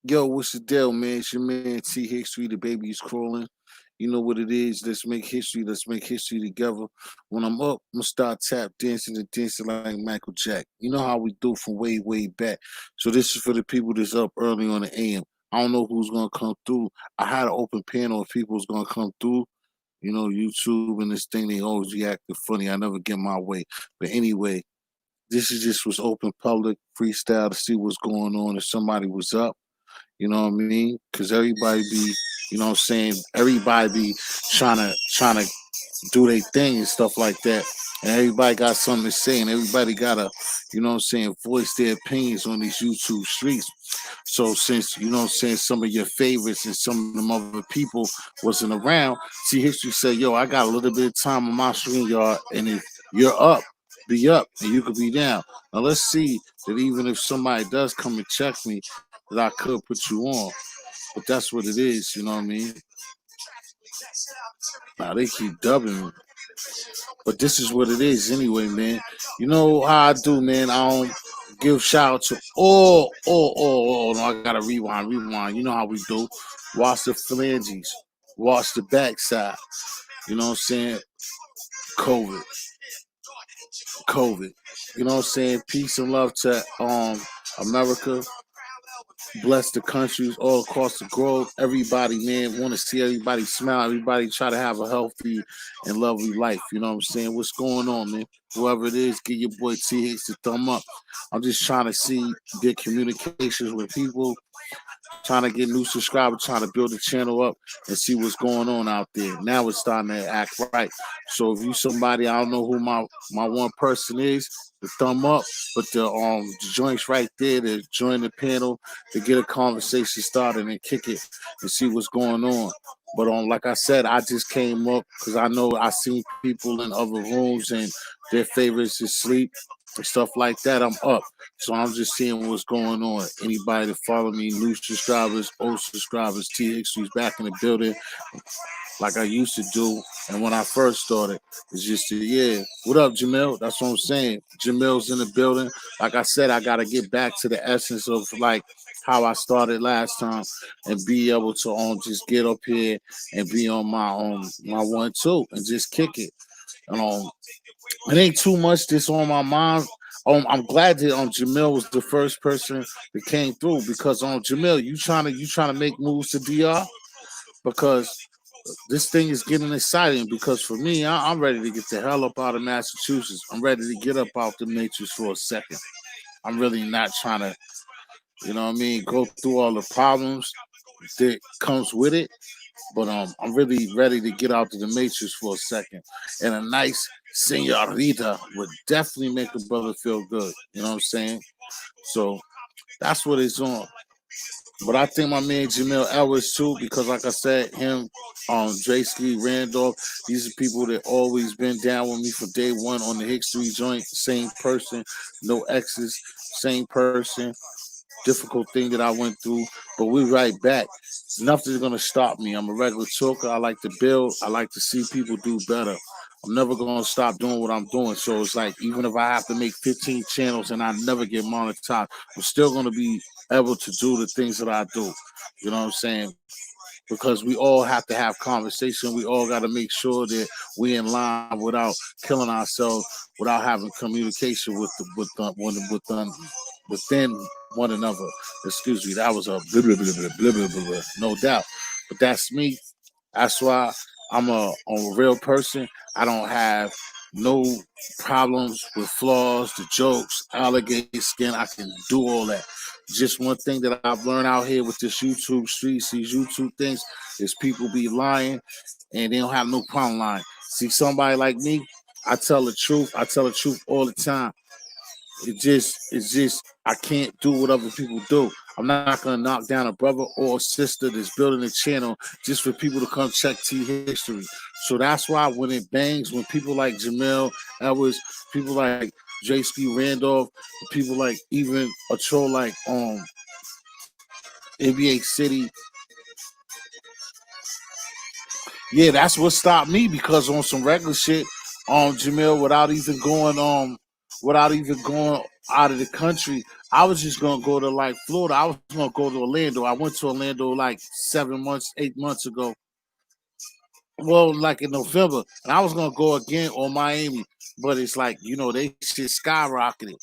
Yo, what's the deal, man? It's your man T History. The baby is crawling. You know what it is. Let's make history. Let's make history together. When I'm up, I'm gonna start tap dancing and dancing like Michael Jack. You know how we do from way, way back. So this is for the people that's up early on the AM. I don't know who's gonna come through. I had an open panel if people was gonna come through. You know, YouTube and this thing, they always be acting funny. I never get my way. But anyway, this is just was open public freestyle to see what's going on. If somebody was up. You know what I mean? Because everybody be, you know what I'm saying? Everybody be trying to do their thing and stuff like that. And everybody got something to say, and everybody gotta, you know what I'm saying, voice their opinions on these YouTube streets. So since you know what I'm saying, some of your favorites and some of them other people wasn't around, see History said, "Yo, I got a little bit of time on my screen, y'all, and if you're up, be up, and you could be down." Now let's see that even if somebody does come and check me, that I could put you on. But that's what it is, you know what I mean? Now they keep dubbing me. But this is what it is anyway, man. You know how I do, man. I don't give shout out to no, I gotta rewind. You know how we do. Watch the phalanges, watch the backside. You know what I'm saying? COVID. COVID. You know what I'm saying? Peace and love to America. Bless the countries all across the globe. Everybody, man, want to see everybody smile. Everybody try to have a healthy and lovely life. You know what I'm saying? What's going on, man? Whoever it is, give your boy T Hicks a thumb up. I'm just trying to see, get communications with people, trying to get new subscribers, trying to build the channel up and see what's going on out there. Now it's starting to act right. So if you somebody, I don't know who my one person is, the thumb up, but the joints right there to join the panel to get a conversation started and kick it and see what's going on. But like I said, I just came up because I know I seen people in other rooms and their favorites is sleep and stuff like that. I'm up. So I'm just seeing what's going on. Anybody that follow me, new subscribers, old subscribers, TX3's back in the building like I used to do. And when I first started, it's just yeah. What up, Jamil? That's what I'm saying. Jamil's in the building. Like I said, I gotta get back to the essence of like how I started last time and be able to just get up here and be on my 1-2 and just kick it. It ain't too much that's on my mind. I'm glad that Jamil was the first person that came through because Jamil, you trying to make moves to DR because this thing is getting exciting. Because for me, I'm ready to get the hell up out of Massachusetts. I'm ready to get up out the matrix for a second. I'm really not trying to, you know what I mean, go through all the problems that comes with it. But I'm really ready to get out to the matrix for a second. And a nice senorita would definitely make a brother feel good. You know what I'm saying? So that's what it's on. But I think my man Jamil Ellis too, because like I said, him, Ski Randolph, these are people that always been down with me from day one on the Hicks 3 joint. Same person, no exes, same person. Difficult thing that I went through, but we right back. Nothing's gonna stop me. I'm a regular talker. I like to build. I like to see people do better. I'm never gonna stop doing what I'm doing. So it's like even if I have to make 15 channels and I never get monetized, I'm still gonna be able to do the things that I do. You know what I'm saying? Because we all have to have conversation. We all got to make sure that we in line without killing ourselves, without having communication within one another. Excuse me, that was a blah, no doubt. But that's me. That's why I'm a real person. I don't have no problems with flaws, the jokes, alligator skin. I can do all that. Just one thing that I've learned out here with this YouTube streets, these YouTube things, is people be lying and they don't have no problem lying. See somebody like me, I tell the truth. I tell the truth all the time. It's just I can't do what other people do. I'm not gonna knock down a brother or a sister that's building a channel just for people to come check T history. So that's why when it bangs, when people like Jamel Edwards, people like J.Ski Randolph, people like even a troll like NBA City, yeah, that's what stopped me because on some regular shit, Jamil, without even going, out of the country, I was just gonna go to like Florida. I was gonna go to Orlando. I went to Orlando like 7 months, 8 months ago. Well, like in November, and I was gonna go again on Miami, but it's like they shit skyrocketed.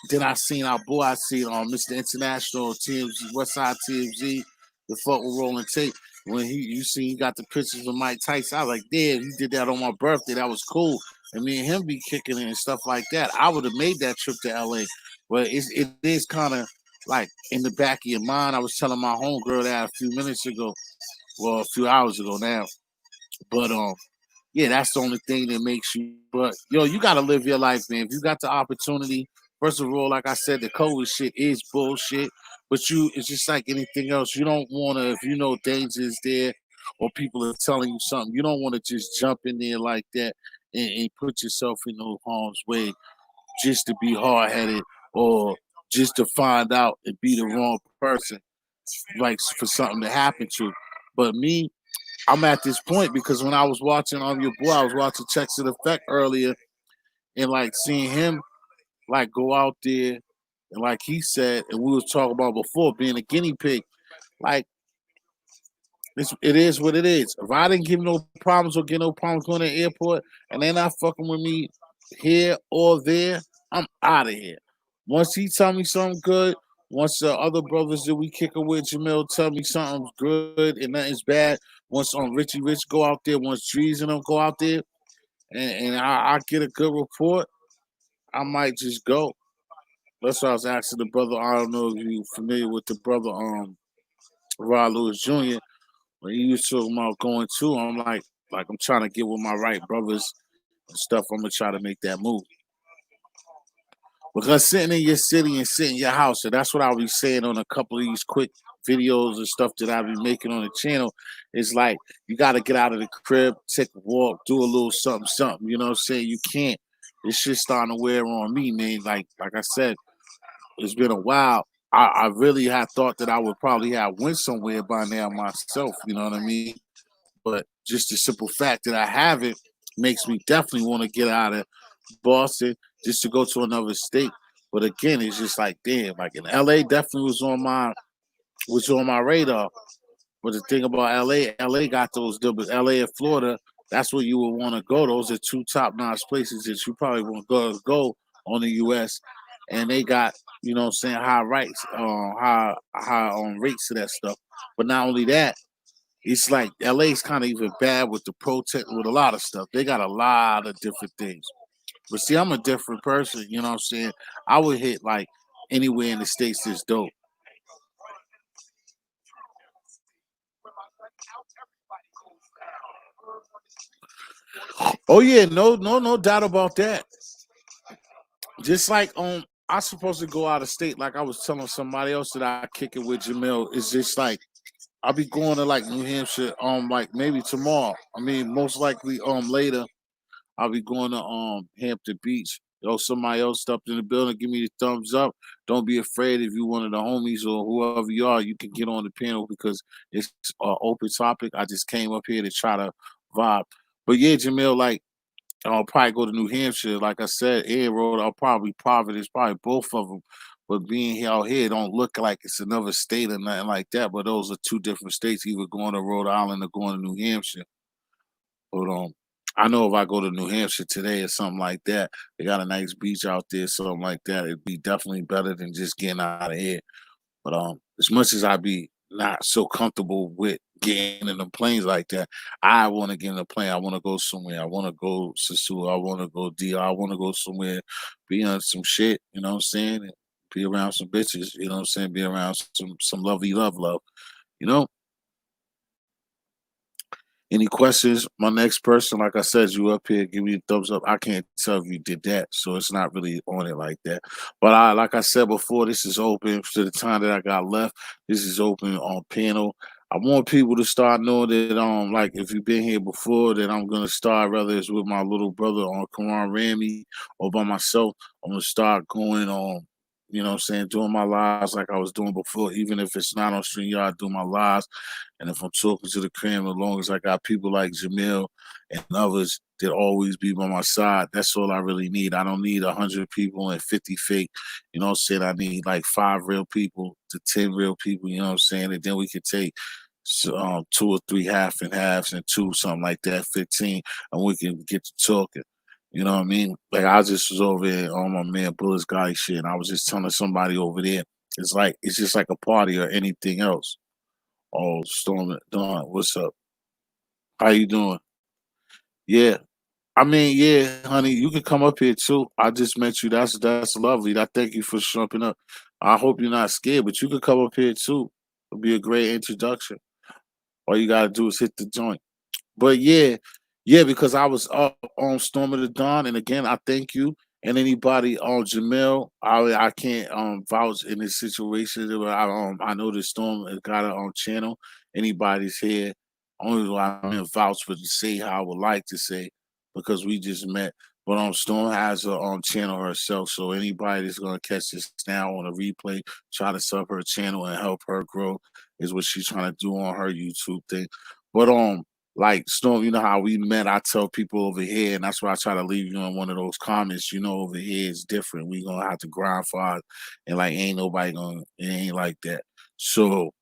Then I seen our boy, I seen Mr. International TMZ, Westside TMZ, the fuck with Rolling Tape. When you see he got the pictures of Mike Tyson, I was like, damn, he did that on my birthday. That was cool. And me and him be kicking it and stuff like that. I would have made that trip to LA, but it is kind of like in the back of your mind. I was telling my homegirl that a few minutes ago, well, a few hours ago now. But yeah, that's the only thing that makes you. But you gotta live your life, man. If you got the opportunity, first of all, like I said, the COVID shit is bullshit. But it's just like anything else. You don't wanna, if you know danger is there, or people are telling you something, you don't want to just jump in there like that and put yourself in no harm's way just to be hard headed or just to find out and be the wrong person, like for something to happen to. But me, I'm at this point because when I was watching your boy, I was watching Checks in Effect earlier, and like seeing him like go out there and like he said, and we was talking about before being a guinea pig, like it is what it is. If I didn't give no problems or get no problems going to the airport, and they're not fucking with me here or there, I'm out of here. Once he tell me something good, once the other brothers that we kick it with, Jamil, tell me something's good and nothing's bad. Once Richie Rich go out there, once Trees and them go out there, and I get a good report, I might just go. That's why I was asking the brother. I don't know if you familiar with the brother, Rod Lewis Jr. When he was talking about going to, I'm like I'm trying to get with my right brothers and stuff. I'm gonna try to make that move. Because sitting in your city and sitting in your house, and that's what I'll be saying on a couple of these quick videos and stuff that I'll be making on the channel, is like you gotta get out of the crib, take a walk, do a little something, something. You know what I'm saying? You can't. This shit's starting to wear on me, man. Like I said, it's been a while. I really had thought that I would probably have went somewhere by now myself, you know what I mean? But just the simple fact that I haven't makes me definitely want to get out of Boston just to go to another state. But again, it's just like damn, like in LA definitely was on my radar. But the thing about LA got those doubles. LA and Florida, that's where you would want to go. Those are two top notch places that you probably want to go on the US. And they got, what I'm saying, high rights, high on rates to that stuff. But not only that, it's like LA's kind of even bad with the protest with a lot of stuff. They got a lot of different things. But see, I'm a different person, you know what I'm saying? I would hit like anywhere in the States that's dope. Oh yeah, no doubt about that. Just like I supposed to go out of state, like I was telling somebody else that I kick it with Jamil. It's just like I'll be going to like New Hampshire, like maybe tomorrow. I mean, most likely later. I'll be going to Hampton Beach. Somebody else stepped in the building, give me the thumbs up. Don't be afraid if you one of the homies or whoever you are, you can get on the panel because it's an open topic. I just came up here to try to vibe. But yeah, Jamil, like I'll probably go to New Hampshire. Like I said, Air Road, I'll probably Providence, probably both of them. But being here out here don't look like it's another state or nothing like that. But those are two different states, either going to Rhode Island or going to New Hampshire. But I know if I go to New Hampshire today or something like that, they got a nice beach out there, something like that. It'd be definitely better than just getting out of here. But as much as I be not so comfortable with getting in the planes like that, I want to get in a plane. I want to go somewhere. I want to go Sasu. I want to go DR. I want to go somewhere, be on some shit. You know what I'm saying? And be around some bitches. You know what I'm saying? Be around some lovely love. You know. Any questions? My next person, like I said, you up here, give me a thumbs up. I can't tell if you did that, so it's not really on it like that. But like I said before, this is open to the time that I got left. This is open on panel. I want people to start knowing that, like if you've been here before, that I'm gonna start, whether it's with my little brother on Karan Rami or by myself. I'm gonna start going on You know what I'm saying? Doing my lives like I was doing before, even if it's not on StreamYard, I do my lives. And if I'm talking to the cream, as long as I got people like Jamil and others that always be by my side, that's all I really need. I don't need 100 people and 50 fake. You know what I'm saying? I need like 5 real people to 10 real people. You know what I'm saying? And then we could take 2 or 3 half and halves and two, something like that, 15, and we can get to talking. You know what I mean? Like I just was over there on my man Bullis guy shit, and I was just telling somebody over there, it's just like a party or anything else. Oh, Storm Dawn, what's up? How you doing? Yeah. I mean, yeah, honey, you can come up here too. I just met you. That's lovely. I thank you for jumping up. I hope you're not scared, but you could come up here too. It'll be a great introduction. All you gotta do is hit the joint. But yeah, yeah, because I was up on Storm of the Dawn, and again, I thank you and anybody on Jamel. I can't vouch in this situation. But I know the Storm has got her own channel. Anybody's here, only way I can vouch for to say how I would like to say because we just met. But Storm has her own channel herself, so anybody that's gonna catch this now on a replay, try to sub her channel and help her grow is what she's trying to do on her YouTube thing. But like Storm, you know how we met. I tell people over here, and that's why I try to leave you in one of those comments. You know, over here is different. We gonna have to grind for it, and like ain't nobody gonna. It ain't like that. So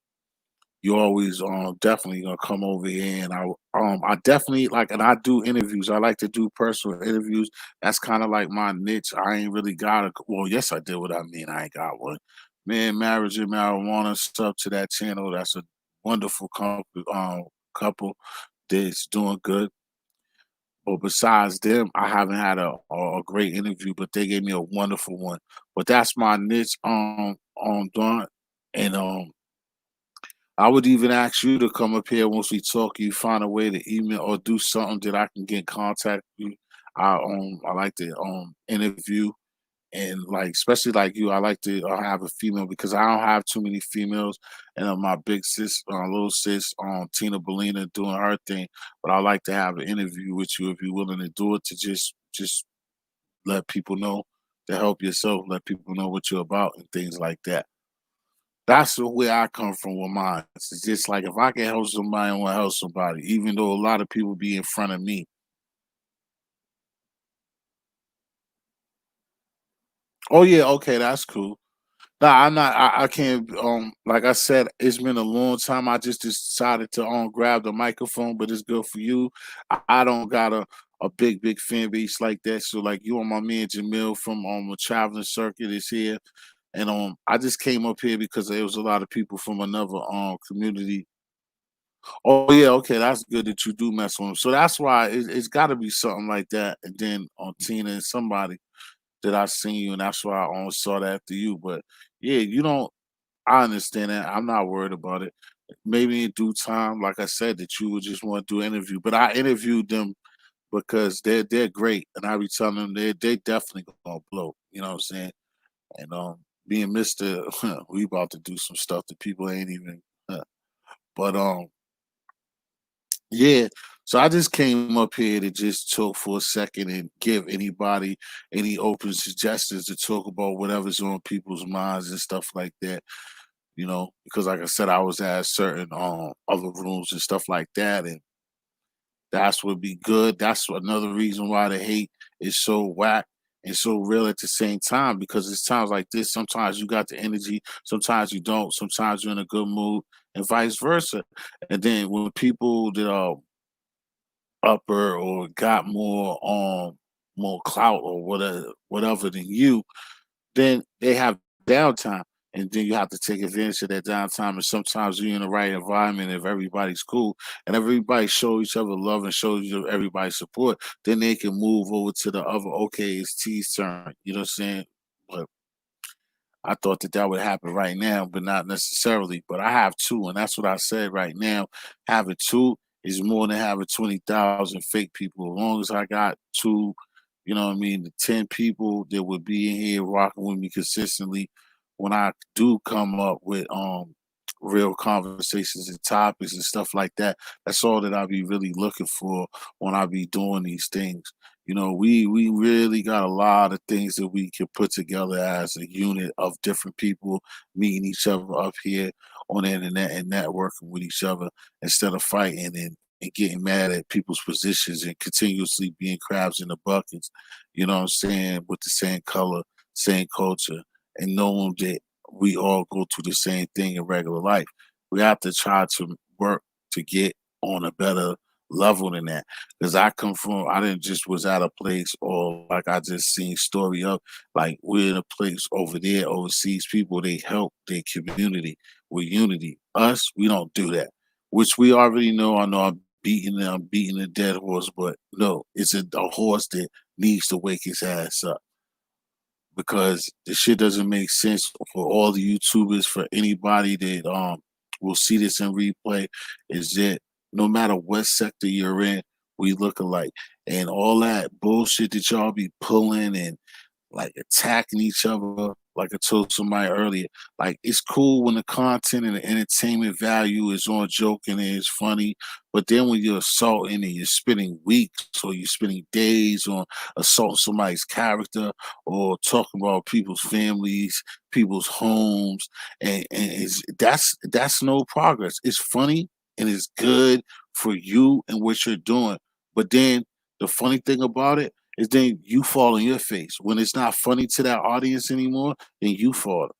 you always definitely gonna come over here, and I definitely like, and I do interviews. I like to do personal interviews. That's kind of like my niche. I ain't really got a well. Yes, I did. What I mean, I ain't got one. Man, marriage and marijuana stuff to that channel. That's a wonderful couple that's doing good. But besides them, I haven't had a great interview, but they gave me a wonderful one. But that's my niche on Dawn. And I would even ask you to come up here once we talk. You find a way to email or do something that I can get in contact with you. I like to interview and like especially like you, I like to have a female because I don't have too many females, and my big sis, little sis, Tina Bellina doing her thing. But I like to have an interview with you if you're willing to do it to just let people know to help yourself, let people know what you're about and things like that. That's the way I come from with mine. It's just like if I can help somebody, I want to help somebody, even though a lot of people be in front of me. Oh yeah, okay, that's cool. Nah, I'm not. I can't. Like I said, it's been a long time. I just decided to grab the microphone, but it's good for you. I don't got a big fan base like that. So like you and my man Jamil from a traveling circuit is here, and I just came up here because there was a lot of people from another community. Oh yeah, okay, that's good that you do mess with them. So that's why it's got to be something like that. And then on Tina and somebody that I seen you, and that's why I only saw that after you. But yeah, you don't. I understand that. I'm not worried about it. Maybe in due time, like I said, that you would just want to do an interview. But I interviewed them because they're great, and I be telling them they definitely gonna blow. You know what I'm saying? And being Mister, we about to do some stuff that people ain't even. But yeah. So I just came up here to just talk for a second and give anybody any open suggestions to talk about whatever's on people's minds and stuff like that. You know, because like I said, I was at certain other rooms and stuff like that, and that's would be good. That's another reason why the hate is so whack and so real at the same time. Because it's times like this, sometimes you got the energy, sometimes you don't, sometimes you're in a good mood, and vice versa. And then when people that are upper or got more clout or whatever than you, then they have downtime, and then you have to take advantage of that downtime. And sometimes you're in the right environment. If everybody's cool and everybody show each other love and show everybody support, then they can move over to the other. Okay, it's T's turn. You know what I'm saying? But I thought that that would happen right now, but not necessarily. But I have two, and that's what I said right now. Having two is more than having 20,000 fake people. As long as I got two, you know what I mean, the 10 people that would be in here rocking with me consistently when I do come up with real conversations and topics and stuff like that. That's all that I be really looking for when I be doing these things. We really got a lot of things that we can put together as a unit of different people meeting each other up here on the internet and networking with each other instead of fighting and getting mad at people's positions and continuously being crabs in the buckets, you know what I'm saying, with the same color, same culture, and knowing that we all go through the same thing in regular life. We have to try to work to get on a better level than that. Because I didn't just was at a place or like I just seen story up, like we're in a place over there, overseas people, they help their community with unity. Us, we don't do that. Which we already know. I know I'm beating a dead horse, but no, it's a horse that needs to wake his ass up because the shit doesn't make sense for all the YouTubers, for anybody that will see this in replay, is that no matter what sector you're in, we look alike. And all that bullshit that y'all be pulling and like attacking each other. Like I told somebody earlier, like it's cool when the content and the entertainment value is on joking and it's funny, but then when you're assaulting and you're spending weeks or you're spending days on assaulting somebody's character or talking about people's families, people's homes, and that's no progress. It's funny and it's good for you and what you're doing, but then the funny thing about it is then you fall on your face. When it's not funny to that audience anymore, then you fall.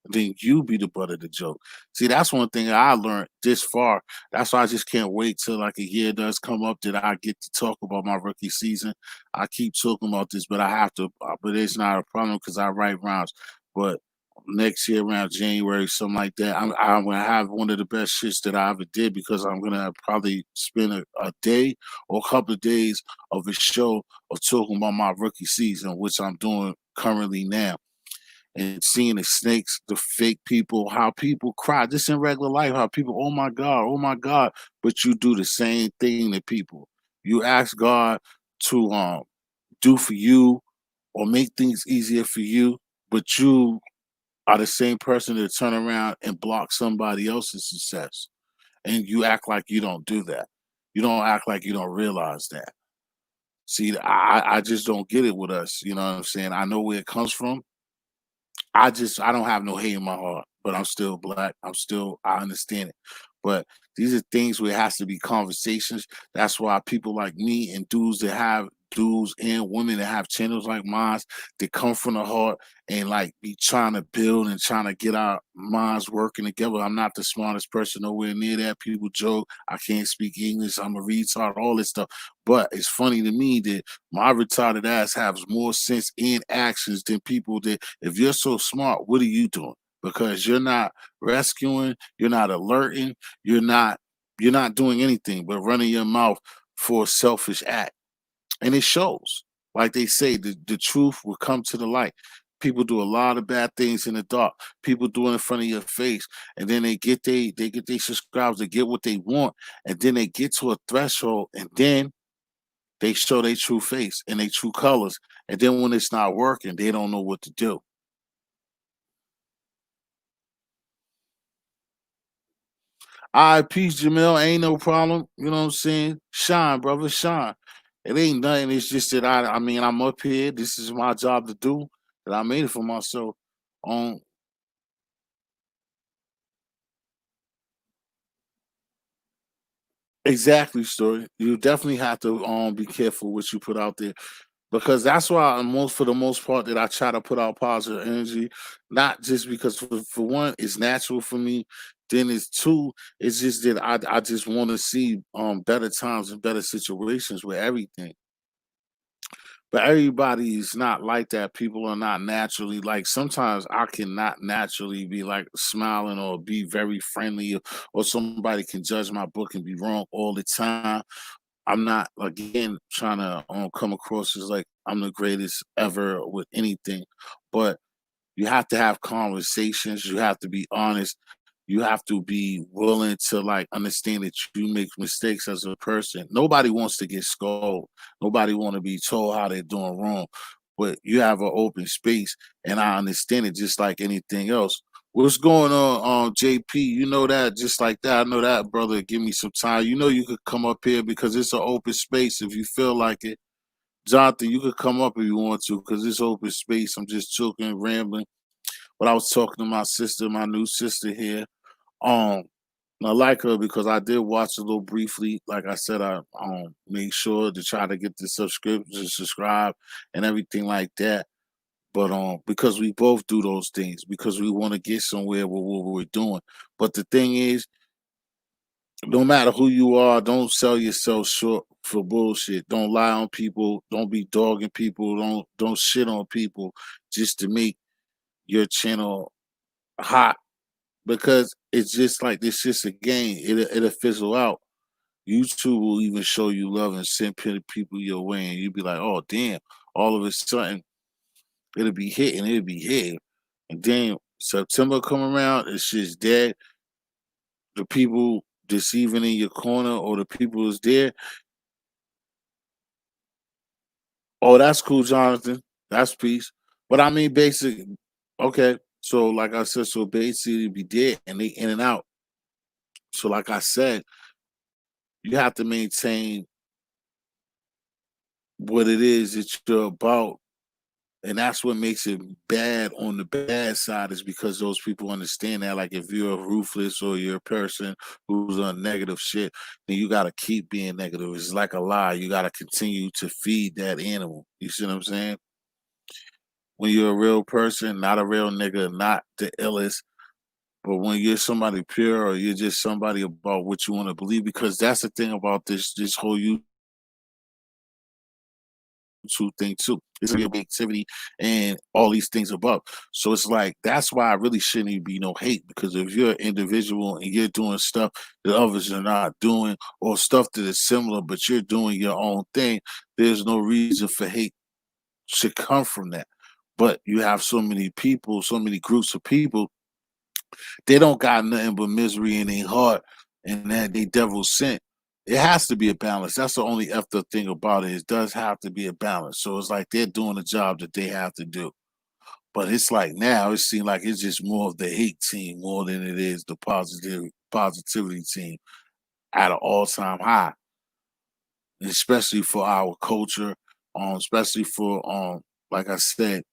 Then you be the butt of the joke. See, that's one thing I learned this far. That's why I just can't wait till like a year does come up that I get to talk about my rookie season. I keep talking about this, but I have to. But it's not a problem because I write rhymes. But next year around January, something like that, I'm gonna have one of the best shits that I ever did because I'm gonna probably spend a day or a couple of days of a show of talking about my rookie season, which I'm doing currently now, and seeing the snakes, the fake people, how people cry, just in regular life, how people, oh my God, but you do the same thing to people. You ask God to do for you or make things easier for you, but you are the same person that turn around and block somebody else's success. And you act like you don't do that. You don't act like you don't realize that. See, I just don't get it with us. You know what I'm saying? I know where it comes from. I don't have no hate in my heart, but I'm still black. I understand it. But these are things where it has to be conversations. That's why people like me and dudes and women that have channels like mine that come from the heart and like be trying to build and trying to get our minds working together. I'm not the smartest person nowhere near that. People joke I can't speak English. I'm a retard, all this stuff. But it's funny to me that my retarded ass has more sense in actions than people that if you're so smart, what are you doing? Because you're not rescuing, you're not alerting, you're not you're not doing anything but running your mouth for a selfish act. And it shows. Like they say, the truth will come to the light. People do a lot of bad things in the dark. People do it in front of your face, and then they get their subscribers, they get what they want, and then they get to a threshold, and then they show their true face and their true colors. And then when it's not working, they don't know what to do. All right, peace, Jamil. Ain't no problem. You know what I'm saying? Shine, brother, shine. It ain't nothing. It's just that I mean, I'm up here. This is my job to do. That I made it for myself. Um, exactly, story. You definitely have to be careful what you put out there because that's why most for the most part that I try to put out positive energy, not just because for one it's natural for me, then it's two, it's just that I just want to see better times and better situations with everything. But everybody is not like that. People are not naturally like sometimes I cannot naturally be like smiling or be very friendly or somebody can judge my book and be wrong all the time. I'm not again trying to come across as like I'm the greatest ever with anything, but you have to have conversations. You have to be honest. You have to be willing to like understand that you make mistakes as a person. Nobody wants to get scolded. Nobody want to be told how they're doing wrong. But you have an open space, and I understand it just like anything else. What's going on, JP? You know that just like that. I know that, brother. Give me some time. You know you could come up here because it's an open space if you feel like it. Jonathan, you could come up if you want to, because it's open space. I'm just talking, rambling. But I was talking to my sister, my new sister here. Um, I like her because I did watch a little briefly. Like I said, I made sure to try to get the subscription, subscribe, and everything like that. But because we both do those things, because we want to get somewhere with what we're doing. But the thing is, no matter who you are, don't sell yourself short for bullshit. Don't lie on people. Don't be dogging people. Don't shit on people just to make your channel hot, because it's just like this. Just a game. It'll fizzle out. YouTube will even show you love and send people your way, and you'll be like, oh damn! All of a sudden, it'll be hitting. It'll be hitting, and then September come around, it's just dead. The people deceiving in your corner or the people is there. Oh, that's cool, Jonathan. That's peace. But I mean, basic. Okay, so like I said, so basically be dead and they in and out. So like I said, you have to maintain what it is that you're about, and that's what makes it bad on the bad side, is because those people understand that. Like if you're ruthless or you're a person who's on negative shit, then you gotta keep being negative. It's like a lie. You gotta continue to feed that animal. You see what I'm saying? When you're a real person, not a real nigga, not the illest, but when you're somebody pure or you're just somebody about what you want to believe, because that's the thing about this whole YouTube thing too. It's real activity and all these things above. So it's like that's why I really shouldn't even be no hate, because if you're an individual and you're doing stuff that others are not doing, or stuff that is similar but you're doing your own thing, there's no reason for hate should come from that. But you have so many people, so many groups of people, they don't got nothing but misery in their heart, and that they devil sent. It has to be a balance. That's the only effed up thing about it. It does have to be a balance. So it's like they're doing the job that they have to do. But it's like now it seems like it's just more of the hate team more than it is the positivity team at an all time high, especially for our culture, especially for like I said,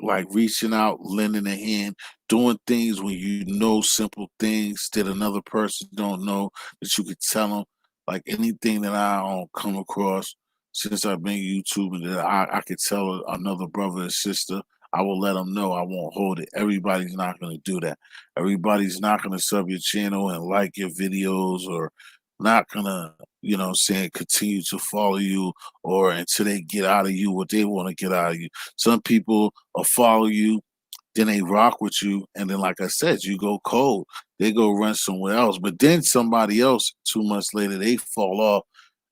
like reaching out, lending a hand, doing things when you know simple things that another person don't know, that you could tell them. Like anything that I come across since I've been YouTubing that I could tell another brother or sister, I will let them know. I won't hold it. Everybody's not going to do that. Everybody's not going to sub your channel and like your videos, or not going to, saying continue to follow you, or until they get out of you what they want to get out of you. Some people will follow you, then they rock with you, and then like I said, you go cold. They go run somewhere else. But then somebody else 2 months later, they fall off,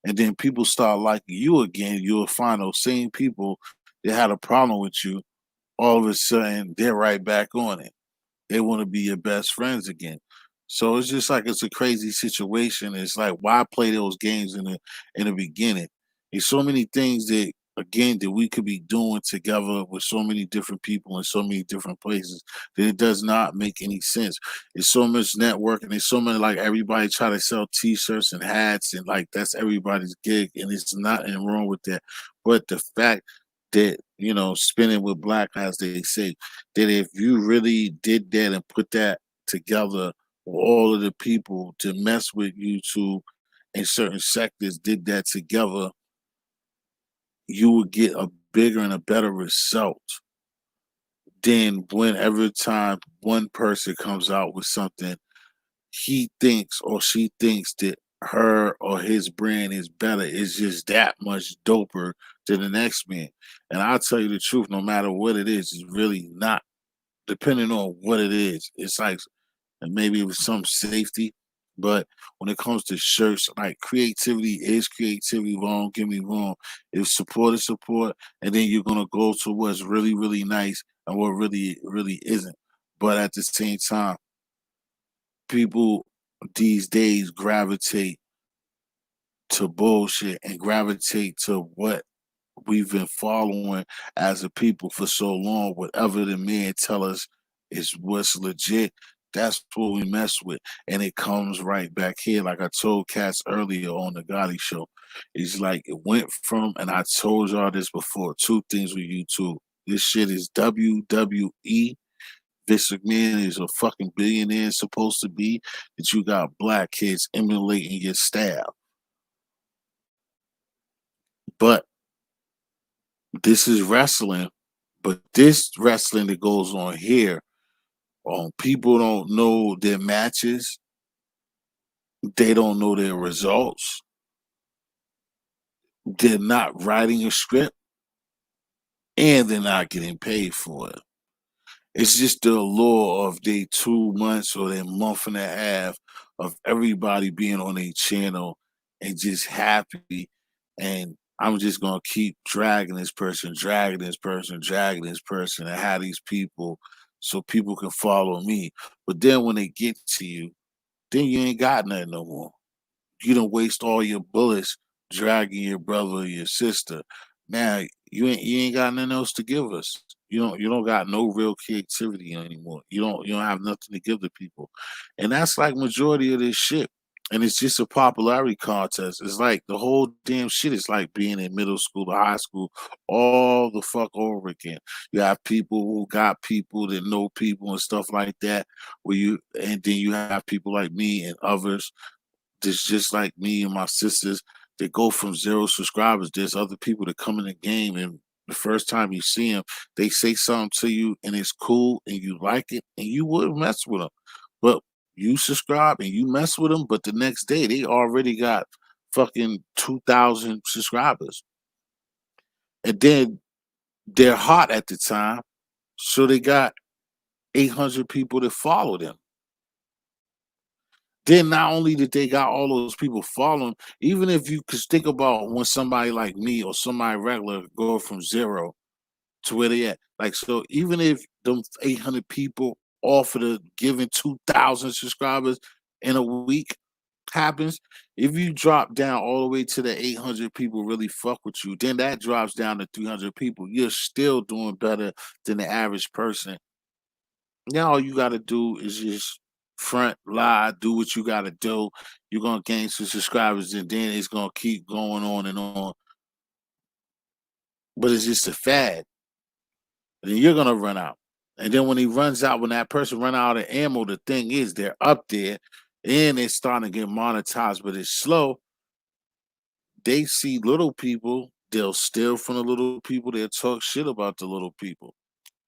and then people start liking you again. You'll find those same people that had a problem with you, all of a sudden they're right back on it. They want to be your best friends again. So it's just like it's a crazy situation. It's like, why play those games in the beginning? There's so many things that, again, that we could be doing together with so many different people in so many different places, that it does not make any sense. It's so much networking. There's so many, like everybody try to sell T-shirts and hats, and like that's everybody's gig, and it's nothing wrong with that. But the fact that, spinning with black, as they say, that if you really did that and put that together with all of the people to mess with YouTube in certain sectors, did that together, you would get a bigger and a better result than whenever time one person comes out with something, he thinks or she thinks that her or his brand is better. It's just that much doper than the next man. And I'll tell you the truth, no matter what it is, it's really not, depending on what it is. It's like, and maybe it was some safety. But when it comes to shirts, like creativity is creativity. Don't get me wrong. If support is support, and then you're gonna go to what's really, really nice and what really, really isn't. But at the same time, people these days gravitate to bullshit and gravitate to what we've been following as a people for so long. Whatever the men tell us is what's legit, That's what we mess with. And it comes right back here. Like I told Cats earlier on the Gotti show. It's like it went from, and I told y'all this before, two things with YouTube. This shit is WWE. Vince McMahon is a fucking billionaire supposed to be, that you got black kids emulating your style. But this is wrestling. But this wrestling that goes on here, people don't know their matches. They don't know their results. They're not writing a script, and they're not getting paid for it. It's just the allure of their 2 months or their month and a half of everybody being on a channel and just happy. And I'm just gonna keep dragging this person, dragging this person, dragging this person, and have these people so people can follow me. But then when they get to you, then you ain't got nothing no more. You don't waste all your bullets dragging your brother or your sister. Now you ain't got nothing else to give us. You don't got no real creativity anymore. You don't have nothing to give to people. And that's like majority of this shit. And it's just a popularity contest. It's like the whole damn shit is like being in middle school or high school all the fuck over again. You have people who got people that know people and stuff like that. And then you have people like me and others that's just like me and my sisters that go from 0 subscribers. There's other people that come in the game, and the first time you see them, they say something to you, and it's cool, and you like it, and you would mess with them. But you subscribe and you mess with them, but the next day they already got fucking 2,000 subscribers, and then they're hot at the time, so they got 800 people that follow them. Then not only did they got all those people following, even if you could think about when somebody like me or somebody regular go from 0 to where they at. Like, so even if them 800 people offer to giving 2,000 subscribers in a week happens, if you drop down all the way to the 800 people really fuck with you, then that drops down to 300 people. You're still doing better than the average person. Now all you gotta do is just front, lie, do what you gotta do. You're gonna gain some subscribers, and then it's gonna keep going on and on. But it's just a fad. And then you're gonna run out. And then when he runs out, when that person run out of ammo, the thing is they're up there and it's starting to get monetized, but it's slow. They see little people, they'll steal from the little people, they'll talk shit about the little people.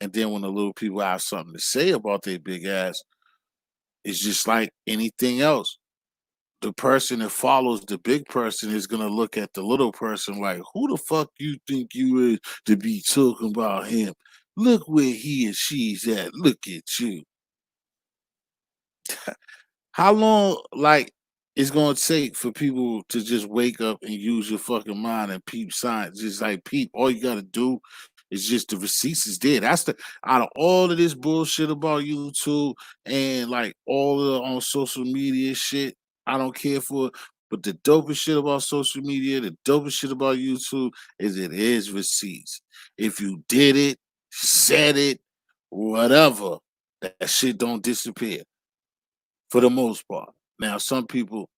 And then when the little people have something to say about their big ass, it's just like anything else. The person that follows the big person is gonna look at the little person like, who the fuck you think you is to be talking about him? Look where he and she's at. Look at you. How long, like, it's gonna take for people to just wake up and use your fucking mind and peep signs? Just like peep, all you gotta do is just the receipts is there. That's the out of all of this bullshit about YouTube and like all the on social media shit, I don't care for it. But the dopest shit about social media, the dopest shit about YouTube is it is receipts. If you did it, said it, whatever, that shit don't disappear for the most part. Now, some people,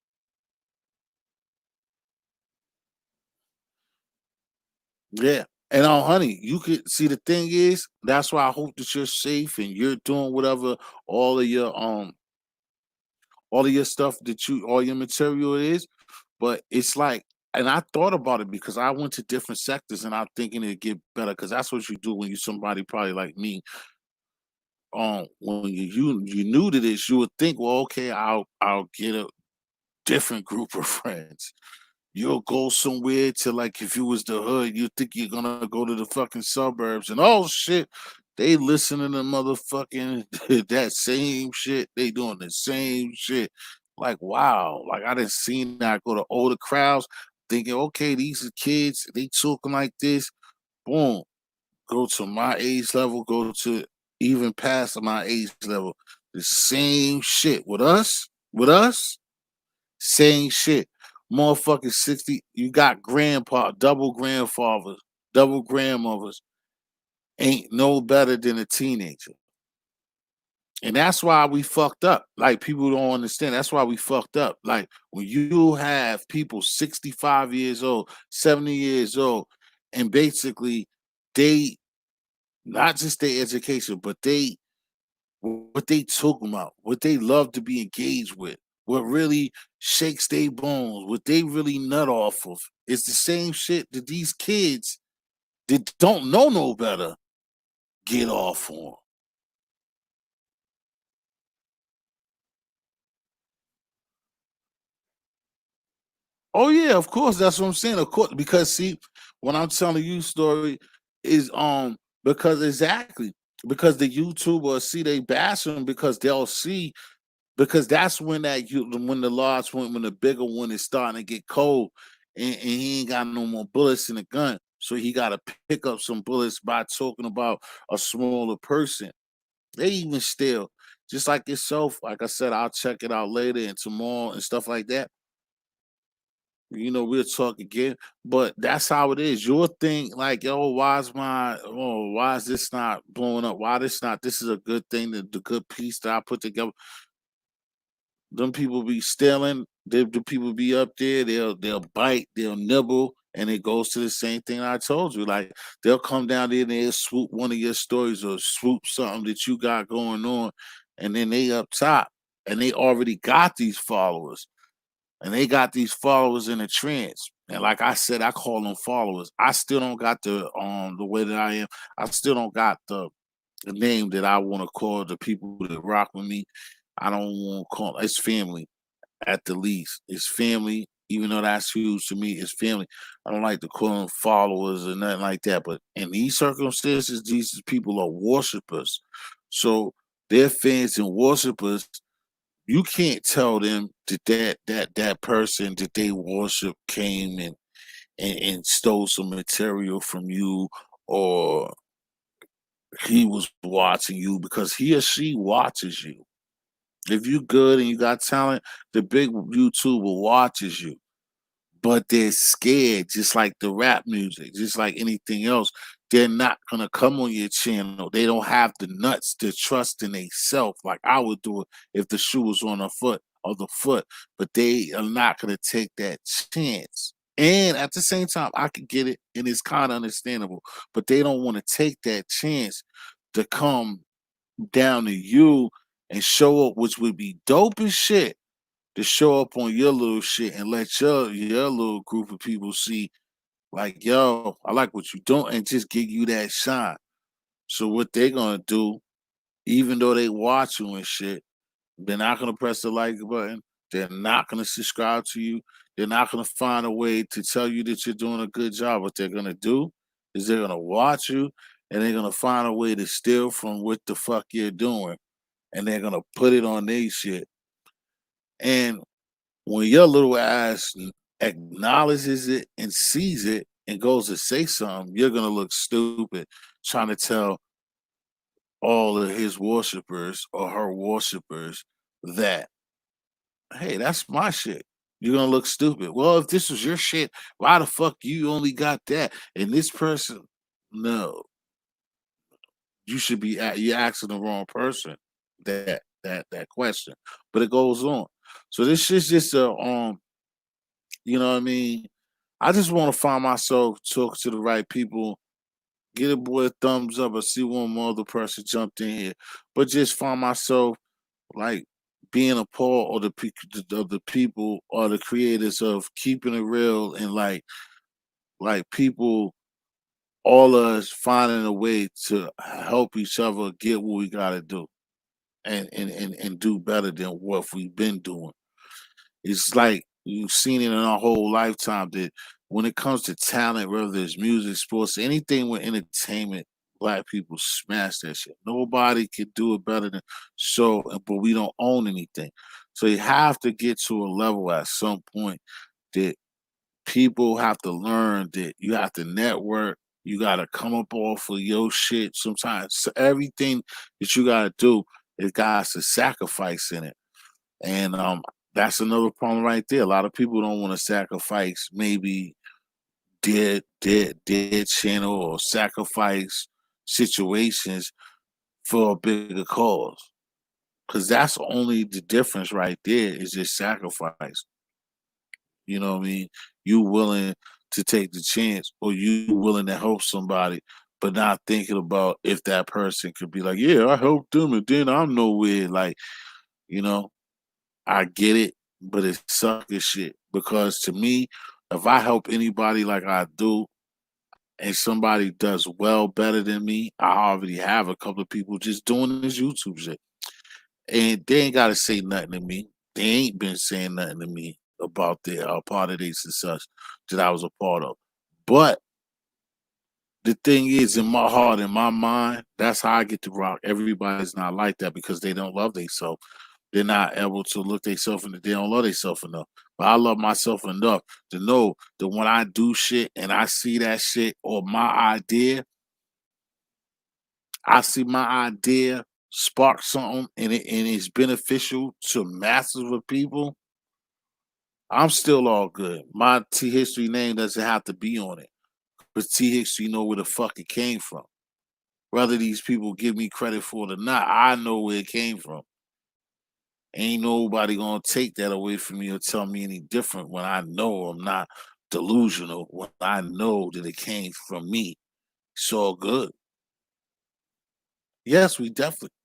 yeah. And honey, you could see the thing is that's why I hope that you're safe and you're doing whatever all of your um all of your stuff that you all your material is. But it's like, and I thought about it because I went to different sectors and I'm thinking it'd get better because that's what you do when you somebody probably like me. When you new to this, you would think, well, okay, I'll get a different group of friends. You'll go somewhere to like if you was the hood, you think you're gonna go to the fucking suburbs and oh shit, they listening to motherfucking that same shit. They doing the same shit. Like wow, like I didn't seen that go to older crowds thinking, okay, these are kids, they talking like this. Boom, go to my age level, go to even past my age level. The same shit with us, same shit. Motherfucking 60, you got grandpa, double grandfathers, double grandmothers, ain't no better than a teenager. And that's why we fucked up. Like people don't understand. That's why we fucked up. Like when you have people 65 years old, 70 years old, and basically they not just their education, but they what they talking about, what they love to be engaged with, what really shakes their bones, what they really nut off of. It's the same shit that these kids that don't know no better get off on. Oh yeah, of course. That's what I'm saying. Of course, because see, when I'm telling you story is because exactly because the YouTuber see they bash them because they'll see because that's when when the large one when the bigger one is starting to get cold and he ain't got no more bullets in the gun. So he gotta pick up some bullets by talking about a smaller person. They even still, just like yourself, like I said, I'll check it out later and tomorrow and stuff like that. We'll talk again. But that's how it is. Your thing, like, yo, why is this not blowing up? Why this is a good thing, the good piece that I put together. Them people be stealing, the people be up there, they'll bite, they'll nibble, and it goes to the same thing I told you. Like they'll come down there and they'll swoop one of your stories or swoop something that you got going on, and then they up top and they already got these followers and they got these followers in a trance. And like I said, I call them followers. I still don't got the way that I am. I still don't got the name that I want to call the people that rock with me. I don't want to call it's family at the least. It's family, even though that's huge to me. It's family. I don't like to call them followers or nothing like that. But in these circumstances, these people are worshipers. So they're fans and worshipers. You can't tell them that person that they worship came and stole some material from you or he was watching you because he or she watches you. If you good and you got talent, the big YouTuber watches you, but they're scared, just like the rap music, just like anything else. They're not gonna come on your channel. They don't have the nuts to trust in themselves like I would do it if the shoe was on the foot. But they are not gonna take that chance. And at the same time, I could get it, and it's kind of understandable. But they don't want to take that chance to come down to you and show up, which would be dope as shit to show up on your little shit and let your little group of people see, like, yo, I like what you doing, and just give you that shine. So what they're gonna do, even though they watch you and shit, they're not gonna press the like button. They're not gonna subscribe to you. They're not gonna find a way to tell you that you're doing a good job. What they're gonna do is they're gonna watch you and they're gonna find a way to steal from what the fuck you're doing and they're gonna put it on their shit. And when your little ass acknowledges it and sees it and goes to say something, you're gonna look stupid trying to tell all of his worshipers or her worshipers that, hey, that's my shit. You're gonna look stupid. Well, if this was your shit, why the fuck you only got that? And this person, no, you should be you're asking the wrong person that question. But it goes on. So this shit's just a you know what I mean? I just want to find myself talking to the right people, get a boy a thumbs up. I see one more other person jumped in here, but just find myself like being a part of the people or the creators of keeping it real and like people, all of us finding a way to help each other get what we gotta do and do better than what we've been doing. It's like you've seen it in our whole lifetime that when it comes to talent, whether it's music, sports, anything with entertainment, black people smash that shit. Nobody can do it better than so, but we don't own anything. So you have to get to a level at some point that people have to learn that you have to network. You got to come up off of your shit. Sometimes so everything that you got to do, it got to sacrifice in it. And that's another problem right there. A lot of people don't want to sacrifice maybe dead channel or sacrifice situations for a bigger cause. Cause that's only the difference right there is just sacrifice. You know what I mean? You willing to take the chance or you willing to help somebody, but not thinking about if that person could be like, yeah, I helped them and then I'm nowhere. Like, you know, I get it, but it sucks as shit. Because to me, if I help anybody like I do and somebody does well better than me, I already have a couple of people just doing this YouTube shit. And they ain't gotta say nothing to me. They ain't been saying nothing to me about their part of their success that I was a part of. But the thing is, in my heart, in my mind, that's how I get to rock. Everybody's not like that because they don't love themselves. They're not able to look themselves in the they don't love themselves enough. But I love myself enough to know that when I do shit and I see that shit or my idea, I see my idea spark something and it's beneficial to masses of people, I'm still all good. My T history name doesn't have to be on it. But T history know where the fuck it came from. Whether these people give me credit for it or not, I know where it came from. Ain't nobody gonna take that away from me or tell me any different when I know I'm not delusional, when I know that it came from me. It's all good. Yes, we definitely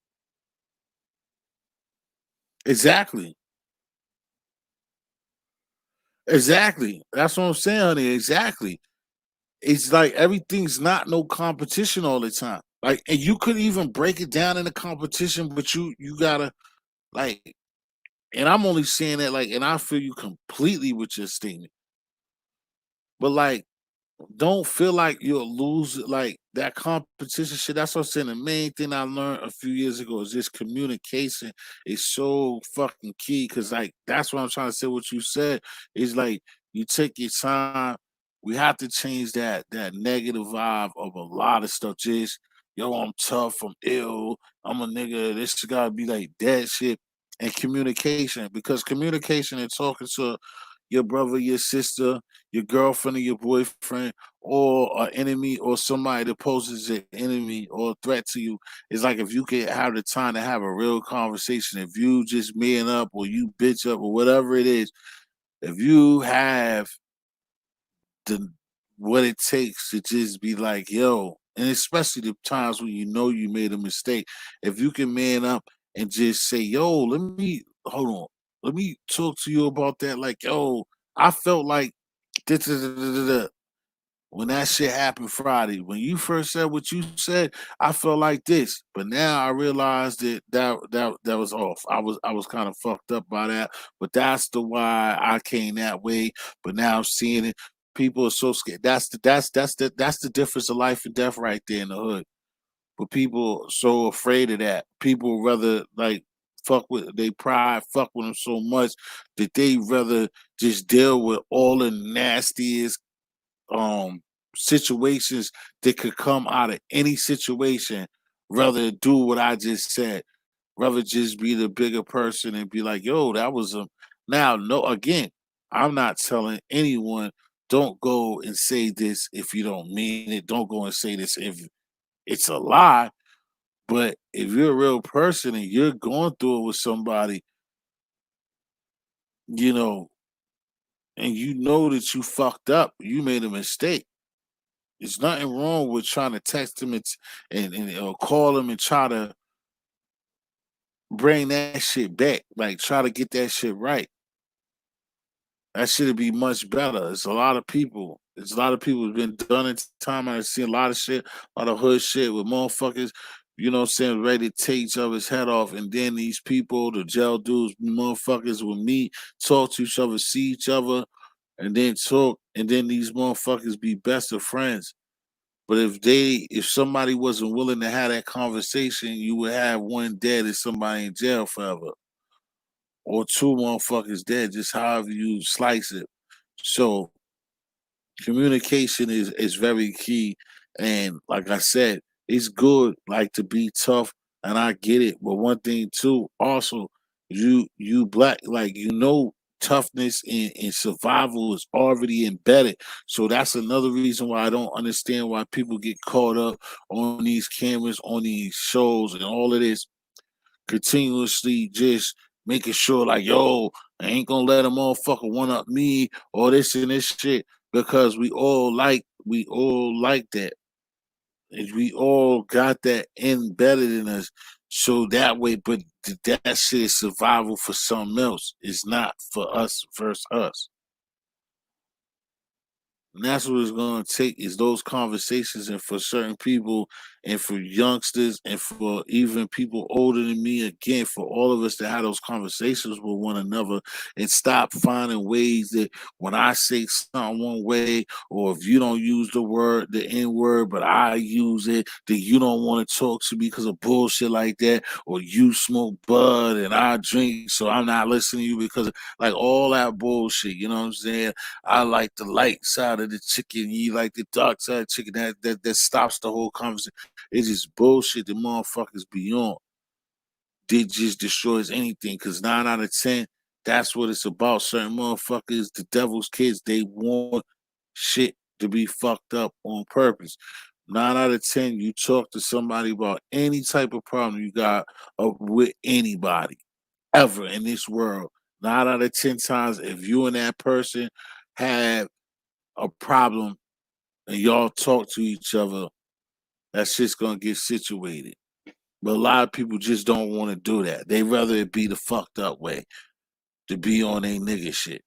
exactly. Exactly. That's what I'm saying, honey. Exactly. It's like everything's not no competition all the time. Like, and you could even break it down in a competition, but you gotta like, and I'm only saying that like, and I feel you completely with your statement, but like don't feel like you'll lose like that competition shit. That's what I'm saying. The main thing I learned a few years ago is this communication is so fucking key. Cause like that's what I'm trying to say. What you said is like you take your time. We have to change that negative vibe of a lot of stuff. Just yo, I'm tough, I'm ill, I'm a nigga. This gotta be like that shit and communication because communication and talking to your brother, your sister, your girlfriend, or your boyfriend, or an enemy, or somebody that poses an enemy or a threat to you. It's like if you can have the time to have a real conversation, if you just man up or you bitch up or whatever it is, if you have the what it takes to just be like, yo, and especially the times when you know you made a mistake, if you can man up and just say, yo, let me hold on, let me talk to you about that. Like, yo, I felt like when that shit happened Friday, when you first said what you said, I felt like this, but now I realized that was off. I was kind of fucked up by that, but that's the why I came that way. But now I'm seeing it. People are so scared. That's the difference of life and death right there in the hood. But people are so afraid of that. People rather like fuck with they pride, fuck with them so much that they rather just deal with all the nastiest um situations that could come out of any situation rather do what I just said. Rather just be the bigger person and be like, yo, that was a now no again, I'm not telling anyone don't go and say this if you don't mean it. Don't go and say this if it's a lie. But if you're a real person and you're going through it with somebody, you know, and you know that you fucked up, you made a mistake. There's nothing wrong with trying to text him and or call him and try to bring that shit back. Like try to get that shit right. That should be much better. It's a lot of people. It's a lot of people who've been done in time. I've seen a lot of shit, a lot of hood shit with motherfuckers, you know what I'm saying, ready to take each other's head off. And then these people, the jail dudes, motherfuckers with me, talk to each other, see each other, and then talk. And then these motherfuckers be best of friends. But if somebody wasn't willing to have that conversation, you would have one dead and somebody in jail forever, or two motherfuckers dead, just however you slice it. So communication is very key, and like I said, it's good like to be tough, and I get it. But one thing too, also, you black like toughness and survival is already embedded. So that's another reason why I don't understand why people get caught up on these cameras, on these shows, and all of this. continuously just making sure like, yo, I ain't gonna let a motherfucker one up me or this and this shit because we all like that. And we all got that embedded in us. So that way, but that shit is survival for something else. It's not for us versus us. And that's what it's going to take is those conversations. And for certain people and for youngsters and for even people older than me, again, for all of us to have those conversations with one another and stop finding ways that when I say something one way, or if you don't use the N word, but I use it, then you don't want to talk to me because of bullshit like that, or you smoke bud and I drink, so I'm not listening to you because of, like all that bullshit, you know what I'm saying? I like the light side of the chicken. You like the dark side of the chicken. That stops the whole conversation. It's just bullshit. The motherfuckers beyond. It just destroys anything. Because 9 out of 10, that's what it's about. Certain motherfuckers, the devil's kids, they want shit to be fucked up on purpose. 9 out of 10, you talk to somebody about any type of problem you got with anybody ever in this world. 9 out of 10 times, if you and that person have a problem and y'all talk to each other, that shit's gonna get situated. But a lot of people just don't want to do that. They rather it be the fucked up way to be on a nigga shit.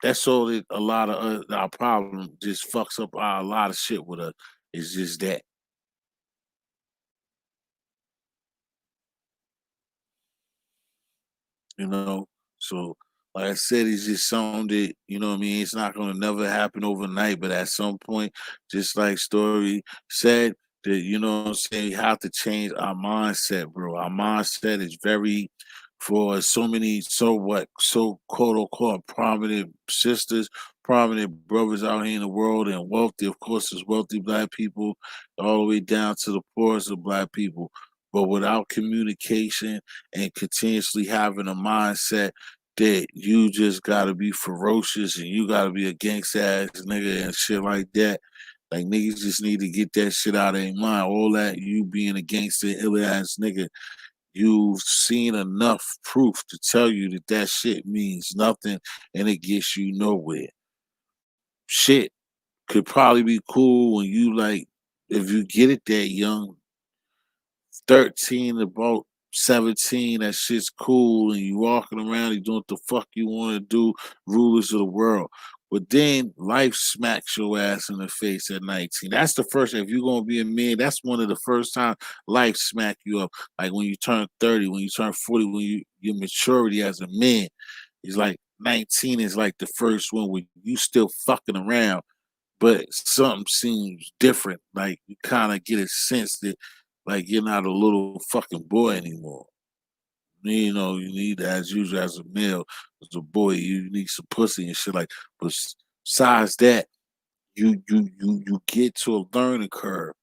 That's all that a lot of our problem just fucks up a lot of shit with us. It's just that, you know. So, like I said, it's just something that what I mean. It's not gonna never happen overnight, but at some point, just like Story said, that what I'm saying, we have to change our mindset, bro. Our mindset is very for so many, so quote unquote prominent sisters, prominent brothers out here in the world, and wealthy, of course, there's wealthy black people, all the way down to the poorest of black people. But without communication and continuously having a mindset that you just gotta be ferocious and you gotta be a gangsta ass nigga and shit like that. Like niggas just need to get that shit out of their mind. All that you being a gangster, ill ass nigga, you've seen enough proof to tell you that that shit means nothing and it gets you nowhere. Shit could probably be cool when you like if you get it that young, 13 about 17, that shit's cool, and you walking around, you doing what the fuck you want to do, rulers of the world. But then life smacks your ass in the face at 19. That's the first, if you're gonna be a man, that's one of the first time life smack you up. Like when you turn 30, when you turn 40, when your maturity as a man is like 19 is like the first one where you still fucking around but something seems different. Like you kind of get a sense that like you're not a little fucking boy anymore. You need as usual as a male, as a boy, you need some pussy and shit like. But besides that, you get to a learning curve.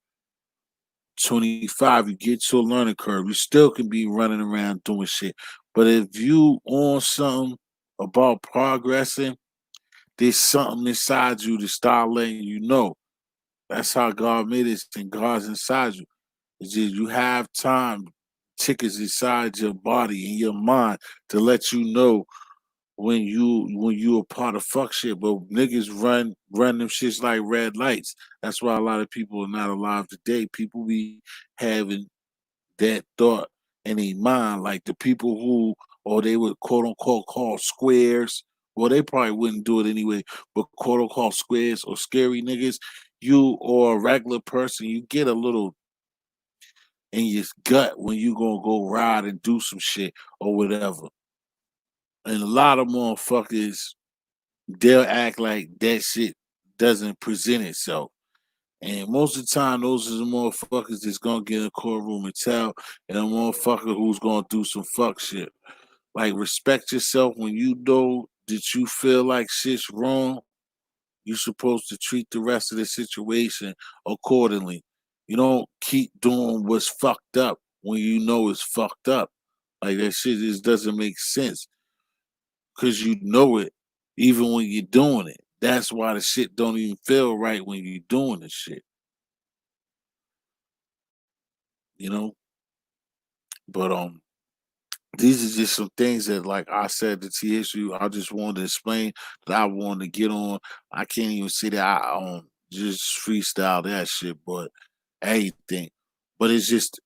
25, you get to a learning curve. You still can be running around doing shit. But if you on something about progressing, there's something inside you to start letting you know. That's how God made it, and God's inside you. It's just you have time, tickets inside your body and your mind to let you know when you a part of fuck shit. But niggas run them shits like red lights. That's why a lot of people are not alive today. People be having that thought in their mind, like the people who or they would quote unquote call squares. Well, they probably wouldn't do it anyway, but quote unquote squares or scary niggas, you or a regular person, you get a little in your gut when you gonna go ride and do some shit or whatever. And a lot of motherfuckers, they'll act like that shit doesn't present itself. And most of the time, those are the motherfuckers that's gonna get in a courtroom and tell, and a motherfucker who's gonna do some fuck shit. Like, respect yourself when you know that you feel like shit's wrong. You're supposed to treat the rest of the situation accordingly. You don't keep doing what's fucked up when you know it's fucked up. Like, that shit just doesn't make sense because you know it even when you're doing it. That's why the shit don't even feel right when you're doing the shit, you know? But These are just some things that, like I said, the T issue. I just wanted to explain that I wanted to get on. I can't even see that I just freestyle that shit, but everything. But it's just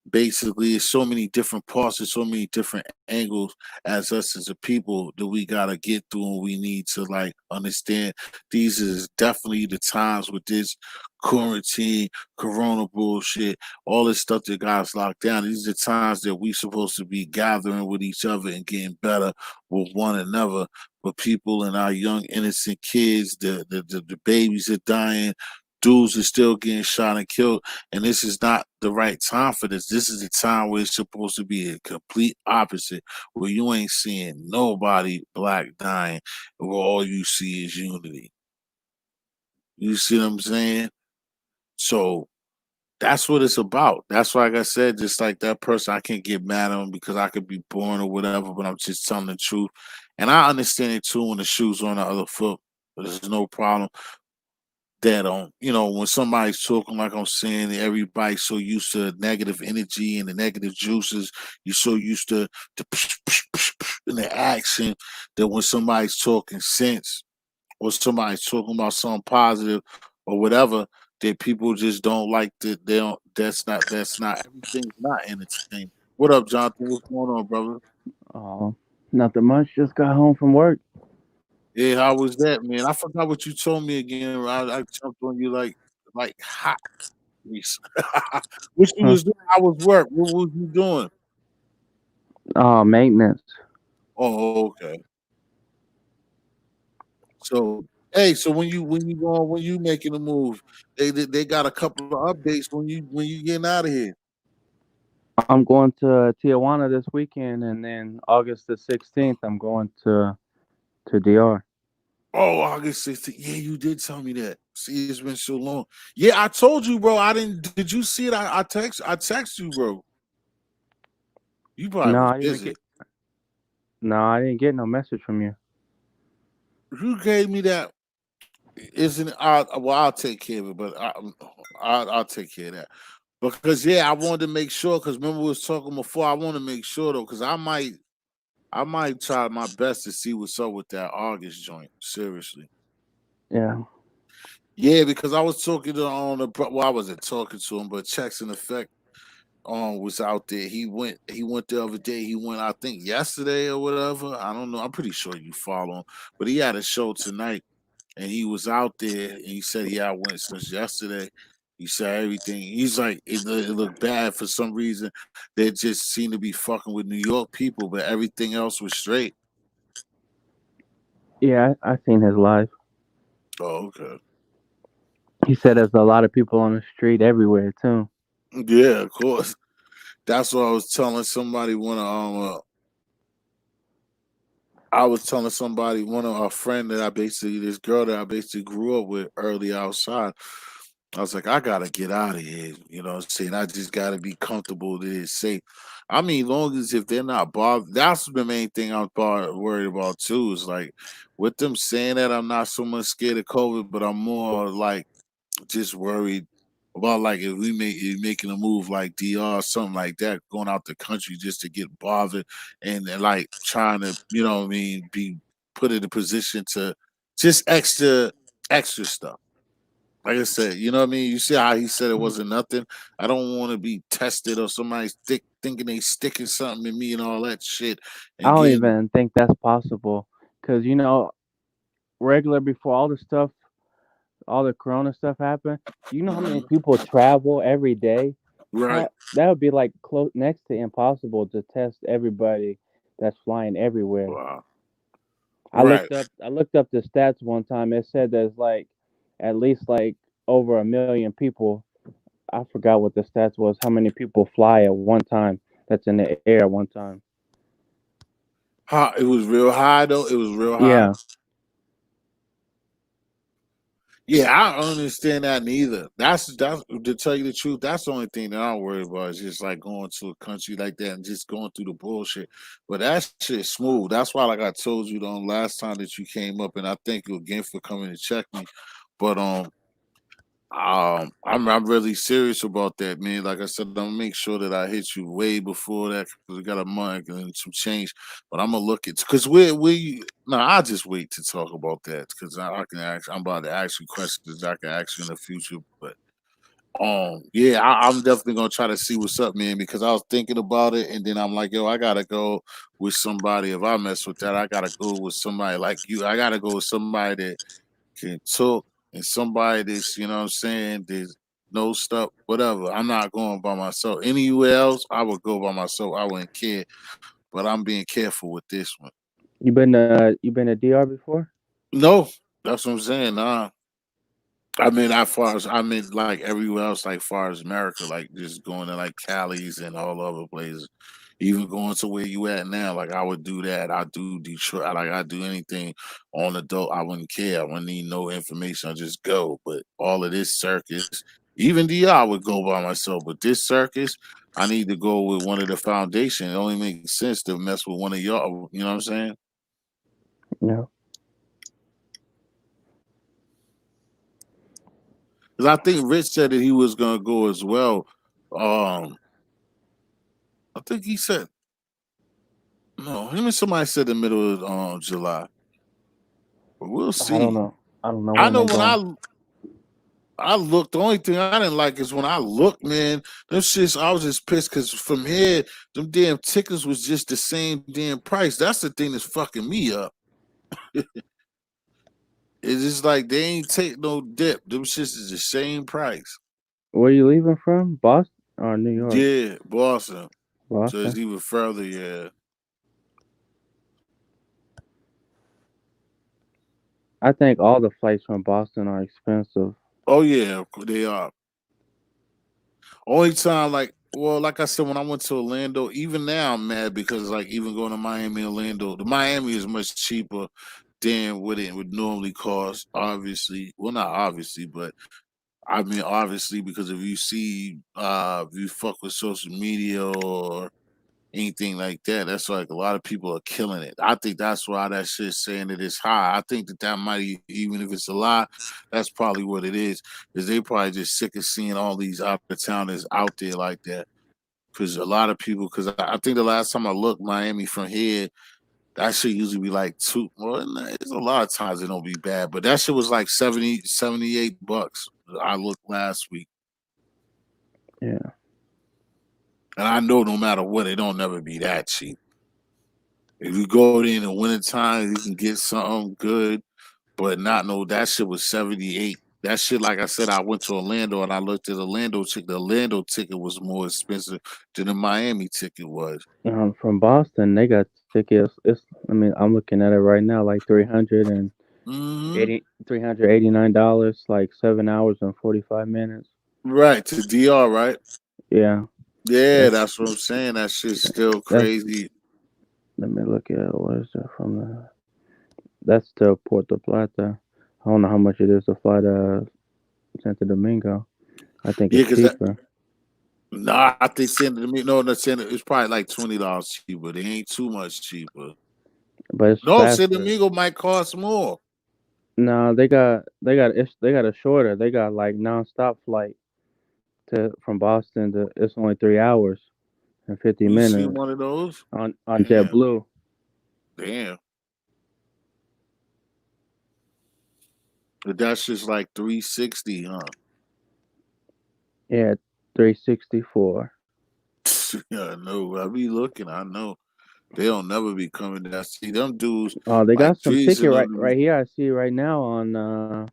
basically it's so many different parts and so many different angles as us as a people that we gotta get through, and we need to like understand these is definitely the times with this quarantine, corona bullshit, all this stuff that got us locked down. These are times that we supposed to be gathering with each other and getting better with one another. But people and our young innocent kids, the babies are dying, dudes are still getting shot and killed, and this is not the right time for this. This is the time where it's supposed to be a complete opposite, where you ain't seeing nobody black dying, where all you see is unity. You see what I'm saying? So that's what it's about. That's why, like I said, just like that person, I can't get mad at him because I could be born or whatever, but I'm just telling the truth. And I understand it too when the shoe's on the other foot. But there's no problem that when somebody's talking, like I'm saying, everybody's so used to negative energy and the negative juices. You're so used to the and the action that when somebody's talking sense or somebody's talking about something positive or whatever, that people just don't like that. They don't. That's not everything's not entertainment. What up, Jonathan? What's going on, brother? Oh, nothing much. Just got home from work. Yeah, how was that, man? I forgot what you told me again. I jumped on you like hot. Grease. What you Huh. was doing? How was work? What was you doing? Maintenance. Oh, okay. So, hey, so when you making a move, they got a couple of updates when you getting out of here. I'm going to Tijuana this weekend, and then August the 16th, I'm going to DR. Oh, August 16th. Yeah, you did tell me that. See, it's been so long. Yeah, I told you, bro. I didn't. Did you see it? I text you, bro. You probably No, was I didn't busy. get. No, I didn't get no message from you. Who gave me that? Isn't it? I'll take care of it, but I'll take care of that. Because yeah, I wanted to make sure. Because remember we was talking before. I want to make sure though, because I might try my best to see what's up with that August joint. Seriously, Yeah. yeah, because I was talking to on the well, I wasn't talking to him, but Checks in Effect was out there. He went the other day. He went, I think, yesterday or whatever. I don't know. I'm pretty sure you follow him, but he had a show tonight and he was out there and he said, yeah, I went since yesterday. He said everything. He's like, it looked bad for some reason. They just seemed to be fucking with New York people, but everything else was straight. Yeah, I seen his live. Oh, okay. He said there's a lot of people on the street everywhere too. Yeah, of course. That's what I was telling somebody when I was telling somebody, one of our friend that I basically, this girl that I basically grew up with early outside. I was like, I gotta get out of here. You know what I'm saying? I just gotta be comfortable that it's safe. I mean, long as if they're not bothered, that's the main thing I'm worried about too. Is like with them saying that I'm not so much scared of COVID, but I'm more like just worried about like if we making a move like DR or something like that, going out the country just to get bothered and like trying to, what I mean, be put in a position to just extra stuff. Like I said, you know what I mean? You see how he said it wasn't nothing? I don't want to be tested or somebody thinking they sticking something in me and all that shit I and don't getting even think that's possible, cause regular before all the stuff, all the Corona stuff happened. Do you know how many mhm, people travel every day? right. How that would be like close next to impossible to test everybody that's flying everywhere. Wow. I Right. looked up I looked up the stats one time. It said there's like at least like over 1 million people. I forgot what the stats was. How many people fly at one time? That's in the air at one time. High, it was real high though. It was real high. Yeah, Yeah, I don't understand that neither. That's to tell you the truth. That's the only thing that I'm worried about is just like going to a country like that and just going through the bullshit. But that shit smooth. That's why, like I told you the last time that you came up, and I thank you again for coming to check me. But I'm really serious about that, man. Like I said, I'm gonna make sure that I hit you way before that because we got a month and some change. But I'm gonna look at because we no, I'll just wait to talk about that because I can ask. I'm about to ask you questions I can ask you in the future. But yeah, I'm definitely gonna try to see what's up, man. Because I was thinking about it, and then I'm like, yo, I gotta go with somebody. If I mess with that, I gotta go with somebody like you. I gotta go with somebody that can talk and somebody that's, you know what I'm saying, there's no stuff, whatever. I'm not going by myself. Anywhere else, I would go by myself. I wouldn't care. But I'm being careful with this one. You been to DR before? No, that's what I'm saying. Nah. I mean, as far as I mean, like everywhere else, like far as America, like just going to like Cali's and all other places, even going to where you at now. Like I would do that. I do Detroit. Like I do anything on the dope. I wouldn't care. I wouldn't need no information. I just go. But all of this circus, even DR would go by myself. But this circus, I need to go with one of the foundation. It only makes sense to mess with one of y'all. You know what I'm saying? Yeah. Because I think Rich said that he was gonna go as well. Um, I think he said no. Him and somebody said the middle of July, but we'll I don't see. know. I don't know I when know they when going. I looked. The only thing I didn't like is when I looked, man. Them shits. I was just pissed because from here, them damn tickets was just the same damn price. That's the thing that's fucking me up. It's just like they ain't take no dip. Them shits is the same price. Where you leaving from? Boston or New York? Yeah, Boston. So it's Boston. even further. Yeah. I think all the flights from Boston are expensive. Oh yeah, they are. Only time, like, well, like I said, when I went to Orlando, even now I'm mad because, like, even going to Miami, Orlando, the Miami is much cheaper than what it would normally cost. Obviously, well, not obviously, but I mean, obviously, because if you fuck with social media or anything like that, that's like a lot of people are killing it. I think that's why that shit's saying that it's high. I think that that might, even if it's a lie, that's probably what it is they probably just sick of seeing all these out of towners out there like that. Because a lot of people, because I think the last time I looked Miami from here, that shit usually be like two. Well, there's a lot of times it don't be bad, but that shit was like 78 bucks. I looked last week, Yeah. and I know no matter what, it don't never be that cheap. If you go there in the wintertime, you can get something good, but not no. That shit was 78. That shit, like I said, I went to Orlando and I looked at Orlando ticket. The Orlando ticket was more expensive than the Miami ticket was. From Boston, they got tickets. It's. I mean, I'm looking at it right now, like Hmm. 389, like 7 hours and 45 minutes. Right, to DR, right? Yeah. Yeah, That's that's what I'm saying. That shit's still that's. crazy. Let me look at what is that from the. That's still Puerto Plata. I don't know how much it is to fly to Santo Domingo. I think Yeah, it's because that. cheaper, Nah, I think sending to me. No, not sending. It's probably like $20 cheaper. They ain't too much cheaper. but it's No, San faster. Domingo might cost more. No, they got a shorter. They got like nonstop flight to from Boston to. It's only 3 hours and fifty You see minutes one of those? on Damn, JetBlue. damn. But that's just like 360, huh? Yeah, 364. Yeah, I know. I be looking. I know they don't never be coming down. See them dudes Oh, they like got some trees ticket and right them. here. I see right now on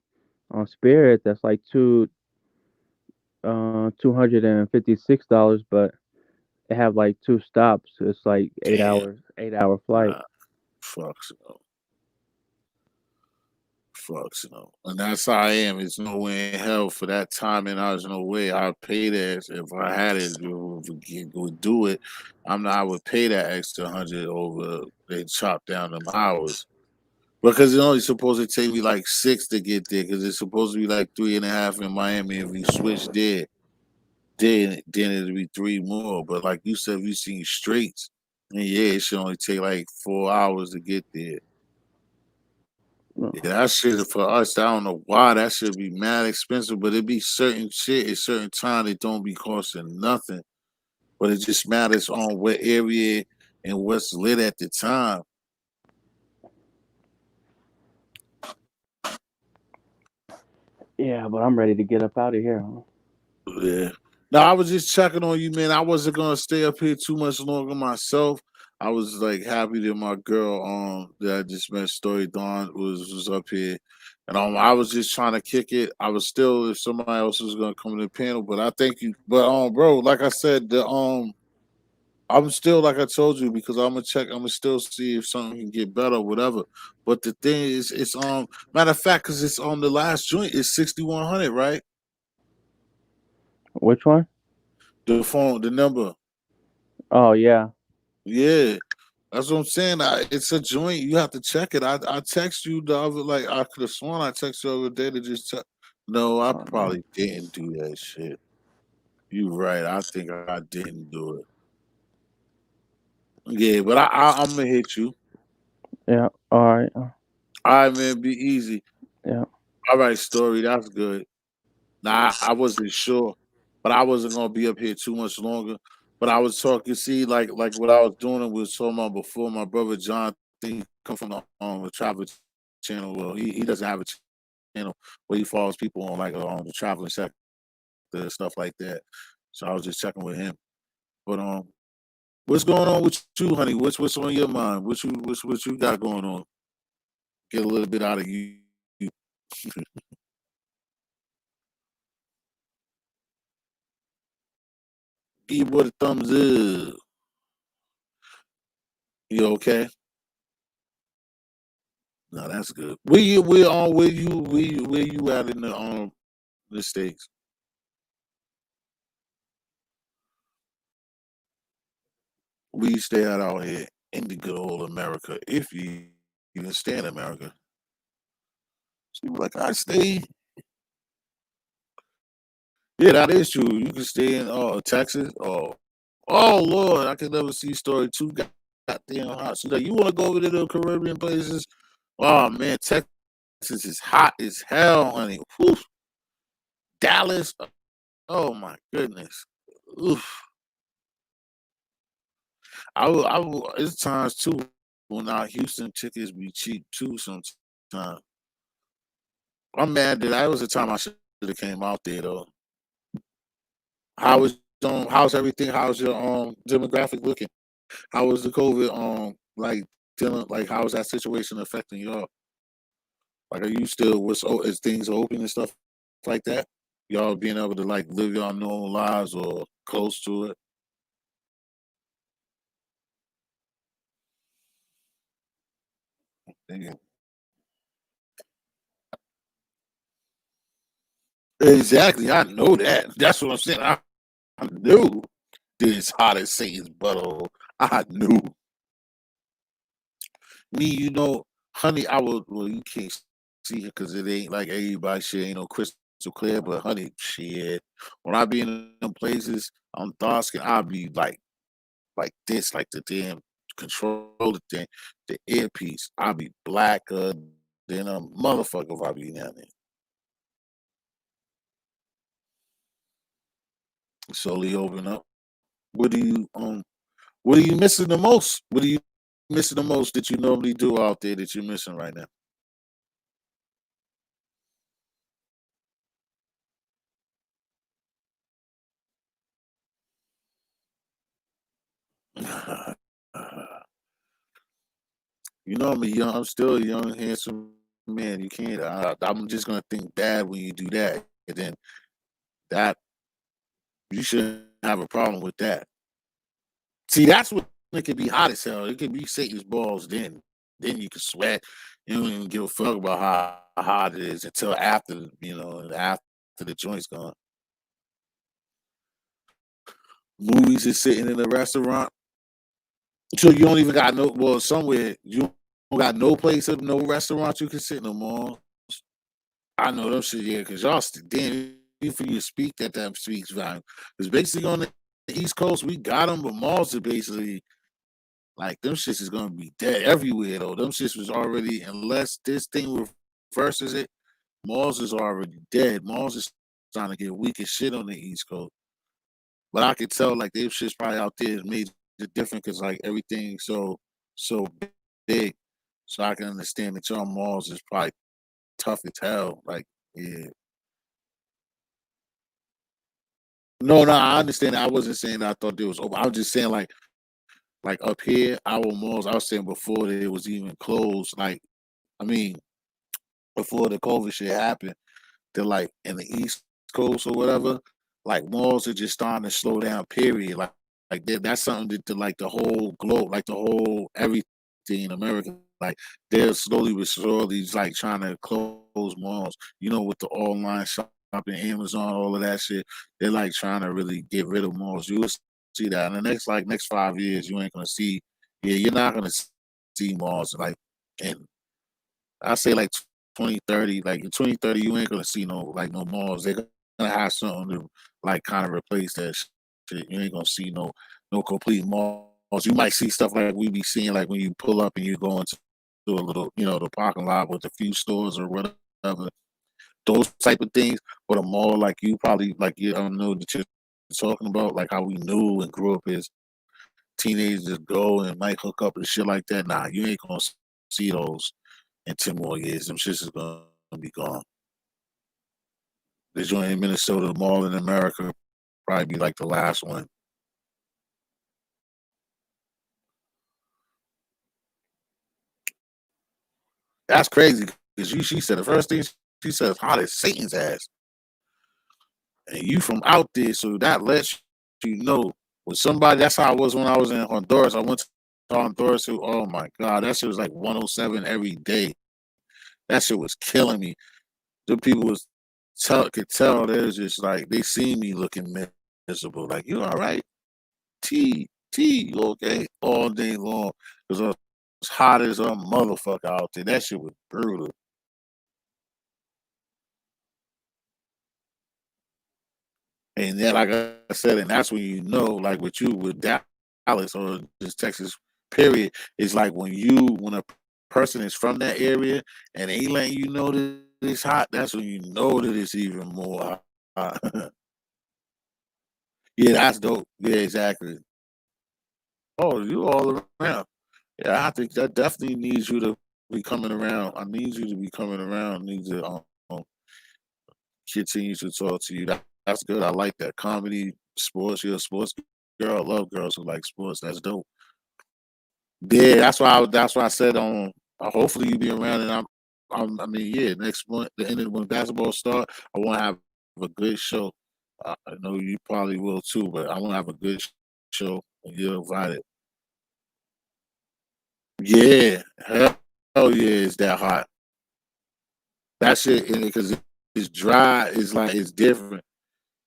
Spirit. That's like $256, but they have like two stops. It's like eight Damn, hours, 8 hour flight. nah, fucks no, fucks no. And that's how I am. It's no way in hell for that time, and there's no way I'd pay that if I had it. Would do it. I'm not. I would pay that extra 100 over. They chop down them hours. Because it's only supposed to take me like 6 to get there. Because it's supposed to be like 3.5 in Miami. If we switch there, then it'll be three more. But like you said, if you seen streets, and yeah, it should only take like 4 hours to get there. Yeah, that shit for us. I don't know why that should be mad expensive, but it be certain shit at certain time it don't be costing nothing. But it just matters on what area and what's lit at the time. Yeah, but I'm ready to get up out of here. Yeah. No, I was just checking on you, man. I wasn't gonna stay up here too much longer myself. I was like happy that my girl that I just met Story Dawn was up here. And I was just trying to kick it. I was still if somebody else was gonna come to the panel, but I thank you. But bro, like I said, the I'm still like I told you because I'm gonna check. I'm gonna still see if something can get better, or whatever. But the thing is, it's matter of fact, because it's on the last joint, it's 6100, right? Which one? The phone, the number, Oh yeah. yeah. That's what I'm saying. It's a joint. You have to check it. I text you the other like I could have sworn I texted you the other day to just check. No, I probably didn't do that shit. You right. I think I didn't do it. Yeah, but I'm gonna hit you. Yeah. All right. All right, man. Be easy. Yeah. All right, story. That's good. Nah, I wasn't sure, but I wasn't gonna be up here too much longer. But I was talking. See, like what I was doing and was talking about before. My brother John, he come from the travel channel. Well, he doesn't have a channel where he follows people on like on the traveling sector and stuff like that. So I was just checking with him. But what's going on with you, honey? What's on your mind? What you got going on? Get a little bit out of you. Give what a thumbs up. You okay? No, that's good. Where you at in the States? Where you stay at out here in the good old America, if you even stay in America. So you like I stay. Yeah, that is true. You can stay in Texas. Oh Lord, I can never see story too goddamn hot. So like, you wanna go over to the Caribbean places? Oh man, Texas is hot as hell, honey. Whew. Dallas. Oh my goodness. Oof. It's times too when our Houston tickets be cheap too. Sometimes I'm mad that was the time I should have came out there though. How is how's everything? How's your demographic looking? How was the COVID like dealing like how is that situation affecting y'all? Like are you still is things open and stuff like that? Y'all being able to like live your normal lives or close to it? Yeah. Exactly. I know that. That's what I'm saying. I knew this hot as Satan's butthole. I knew. Me, honey, I will. Well, you can't see it because it ain't like everybody shit ain't no crystal clear. But honey, shit, when I be in them places, I'm dark skin. I be like this, like the damn controller thing, the earpiece. I be blacker than a motherfucker if I be down there. Slowly open up. What do you What are you missing the most? What are you missing the most that you normally do out there that you're missing right now? I'm a young. I'm still a young, handsome man. You can't. I'm just gonna think bad when you do that, and then that you shouldn't have a problem with that. See, that's when it can be hot as hell. It can be Satan's balls. Then you can sweat. You don't even give a fuck about how hot it is until after the joint's gone. Movies is sitting in a restaurant. So you don't even got no somewhere you don't got no place of no restaurant you can sit no more. I know them shit, yeah, because y'all damn for you to speak that speaks volume. Because basically on the East Coast we got them, but malls are basically Like them shits is gonna be dead everywhere though. Them shits was already, unless this thing reverses it, malls is already dead. Malls is starting to get weak as shit on the East Coast. But I could tell like their shit's probably out there is made it different because like everything so big. So I can understand that your malls is probably tough as hell. Like, yeah. No, no, I understand. I wasn't saying that I thought there was over. I was just saying like up here, our malls. I was saying before that it was even closed. Like, I mean, before the COVID shit happened, they're like in the East Coast or whatever. Like malls are just starting to slow down. Period. Like that's something that like the whole globe, like the whole everything in America. Like they're slowly but surely like trying to close malls. You know, with the online shopping, Amazon, all of that shit. They're like trying to really get rid of malls. You will see that in the next 5 years. You ain't gonna see. Yeah, you're not gonna see malls like in I say like 2030, like in 2030, you ain't gonna see no malls. They're gonna have something to like kind of replace that shit. You ain't gonna see no complete malls. You might see stuff like we be seeing like when you pull up and you go into a little, the parking lot with a few stores or whatever. Those type of things. But a mall like you probably like you don't know that you're talking about, like how we knew and grew up as teenagers go and might hook up and shit like that. Nah, you ain't gonna see those in 10 more years. Them shits is gonna be gone. The joint in Minnesota, the mall in America, probably be like the last one. That's crazy because she said the first thing she said is hot as Satan's ass, and you from out there, so that lets you know with somebody. That's how I was when I was in Honduras. I went to Honduras. Oh my god, that shit was like 107 every day. That shit was killing me. The people could tell they was just like they see me looking miserable. Like you all right? T, you okay? All day long. It was hot as a motherfucker out there. That shit was brutal. And then, like I said, and that's when you know, like with you, with Dallas or just Texas, period, it's like when a person is from that area and they letting you know that it's hot, that's when you know that it's even more hot. Yeah, that's dope. Yeah, exactly. Oh, you all around. Yeah, I think that definitely needs you to be coming around. I need you to be coming around. I need to continue to talk to you. That's good. I like that. Comedy, sports. You're a sports girl. I love girls who like sports. That's dope. Yeah, that's why I said hopefully you be around and I mean, yeah, next month, the end of when basketball start, I want to have a good show. I know you probably will too, but I want to have a good show and you're invited. Yeah, hell yeah, it's that hot. That shit, because it's dry. It's like it's different.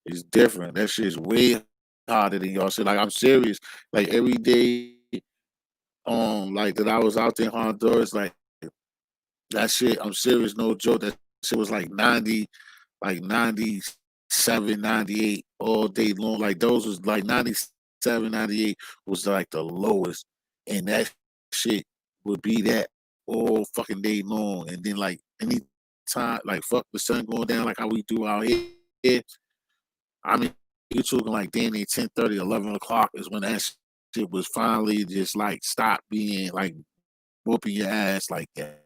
It's different. That shit is way hotter than y'all shit. Like I'm serious. Like every day, like that I was out there in Honduras, like that shit. I'm serious, no joke. That shit was like 97, 98 all day long. Like those was like 97, 98 was like the lowest, and that shit would be that all fucking day long. And then like any time, like fuck the sun going down, like how we do out here. I mean, you talking like damn near 10:30, 11 o'clock is when that shit was finally just like stop being like whooping your ass like that.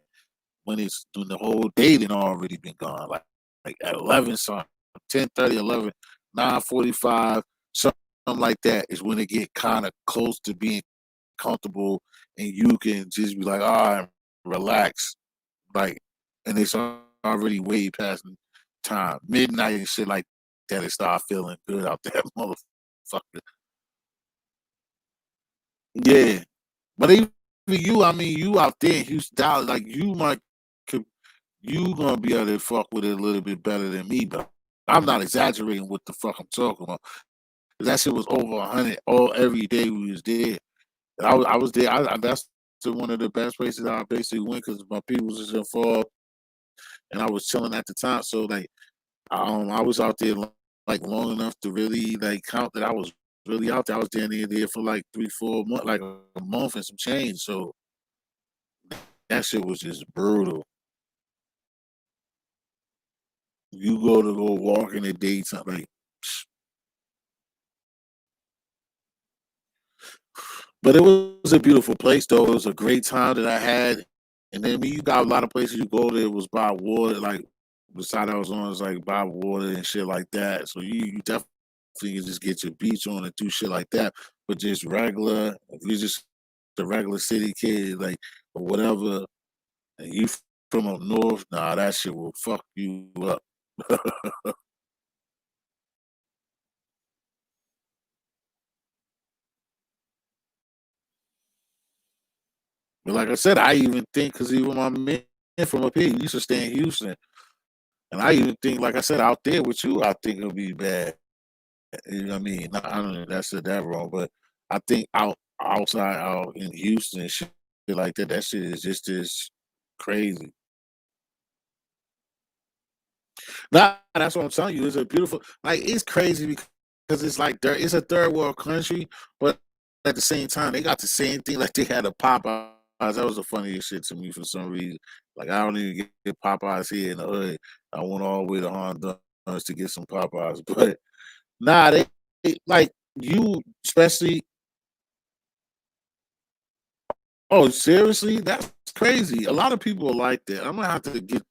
When it's when the whole day then already been gone. Like at 11 something, 10:30, 11, 9:45, something like that is when it get kind of close to being comfortable and you can just be like, all right, relax. Like, and it's already way past time. Midnight and shit like that, it start feeling good out there, motherfucker. Yeah. But even you, I mean, you out there in Houston, Dallas, like could you gonna be able to fuck with it a little bit better than me, but I'm not exaggerating what the fuck I'm talking about. 'Cause that shit was over 100 all every day we was there. And I was there. That's one of the best places I basically went because my people was just involved and I was chilling at the time. So like, I was out there like long enough to really like count that I was really out there. I was down there for like 3, 4 months, like a month and some change. So that shit was just brutal. You go walk in the daytime, like, but it was a beautiful place though. It was a great time that I had. And then when you got a lot of places you go there was by water, like the side I was on was like by water and shit like that. So you definitely can just get your beach on and do shit like that. But just regular, if you're just a regular city kid, like or whatever, and you from up north, nah, that shit will fuck you up. But like I said, I even think because even my man from up here he used to stay in Houston, and I even think, like I said, out there with you, I think it'll be bad. You know what I mean? I don't know. That said that wrong, but I think outside out in Houston and shit like that, that shit is just as crazy. Nah, that's what I'm telling you. It's a beautiful, like it's crazy because it's like it's a third world country, but at the same time they got the same thing. Like they had a Popeyes. That was the funniest shit to me for some reason. Like I don't even get Popeyes here in the hood. I went all the way to Honduras to get some Popeyes, but nah, they like you especially. Oh, seriously? That's crazy. A lot of people are like that. I'm gonna have to get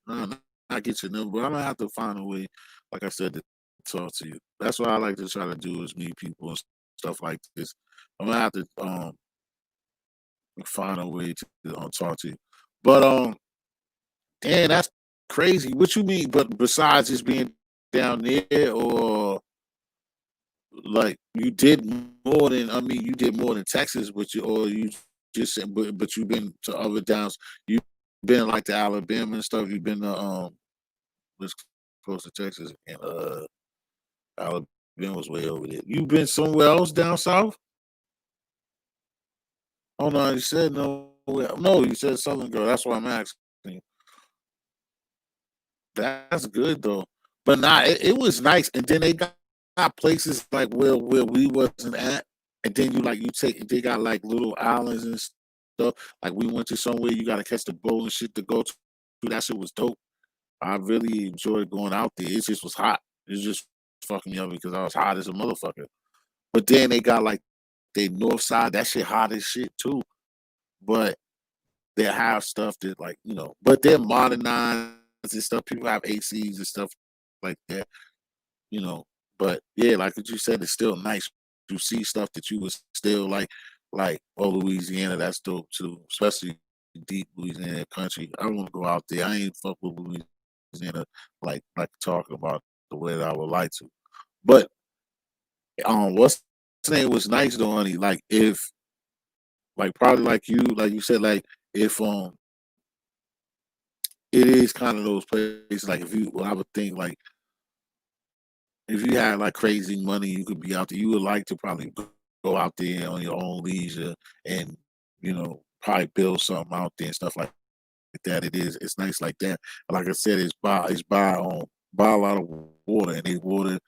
not get your number, but I'm gonna have to find a way, like I said, to talk to you. That's what I like to try to do is meet people and stuff like this. I'm gonna have to find a way to talk to you. But damn, that's crazy. What you mean? But besides just being down there, or like you did more than I mean, you did more than Texas, but you or you just but you've been to other downs. You've been like to Alabama and stuff. You've been to what's close to Texas and Alabama was way over there. You've been somewhere else down south? Oh no, you said no. No, you said Southern Girl. That's why I'm asking. You. That's good though. But nah, it was nice. And then got places like where we wasn't at. And then you take they got like little islands and stuff. Like we went to somewhere you gotta catch the boat and shit to go to. That shit was dope. I really enjoyed going out there. It just was hot. It just fucking me up because I was hot as a motherfucker. But then they got like the north side, that shit hot as shit too. But they have stuff that like, but they're modernized and stuff. People have ACs and stuff like that, you know. But yeah, like what you said, it's still nice to see stuff that you was still like oh Louisiana, that's dope too, especially deep Louisiana country. I want to go out there. I ain't fuck with Louisiana like talking about the way that I would like to. But what's the name was nice though, honey. Like if like probably like you said, like if it is kind of those places like if you well, I would think like if you had like crazy money you could be out there, you would like to probably go out there on your own leisure and probably build something out there and stuff like that. It's nice like that. Like I said, by a lot of water and they water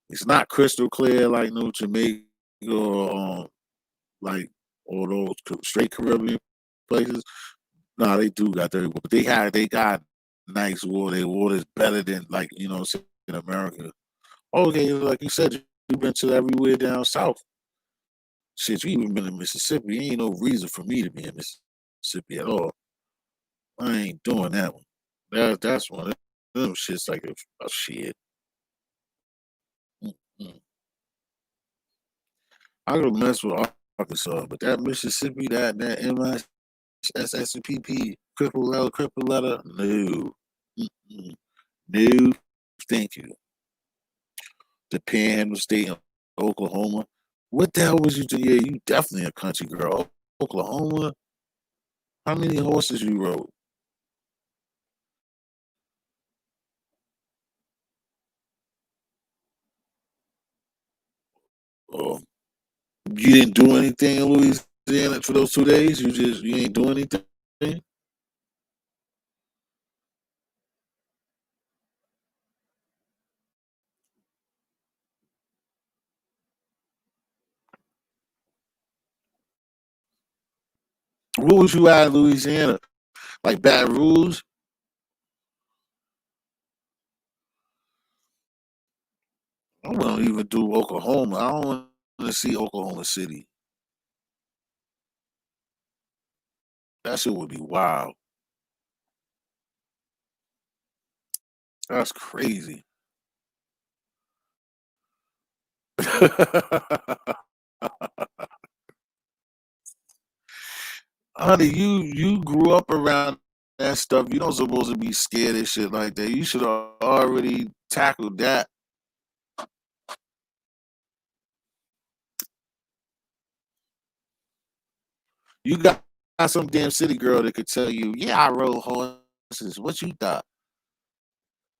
it's not crystal clear like no Jamaica or like or those straight Caribbean places. No, they do got dirty water, but they got nice water. Their water is better than like in America. Okay, like you said, you've been to everywhere down south. Shit, you even been in Mississippi. Ain't no reason for me to be in Mississippi at all. I ain't doing that one. That's one of them shits like a shit. Mm-mm. I could mess with Arkansas, but that Mississippi, that MISSSPP, triple letter, no. Mm-mm. No, thank you. The Panhandle State in Oklahoma. What the hell was you doing? Yeah, you definitely a country girl. Oklahoma. How many horses you rode? Oh, you didn't do anything in Louisiana for those 2 days. You ain't doing anything. What was you at in Louisiana? Like Baton Rouge? I wouldn't even do Oklahoma. I don't want to see Oklahoma City. That shit would be wild. That's crazy. Honey, you grew up around that stuff. You don't supposed to be scared of shit like that. You should have already tackled that. You got some damn city girl that could tell you, yeah, I rode horses. What you thought?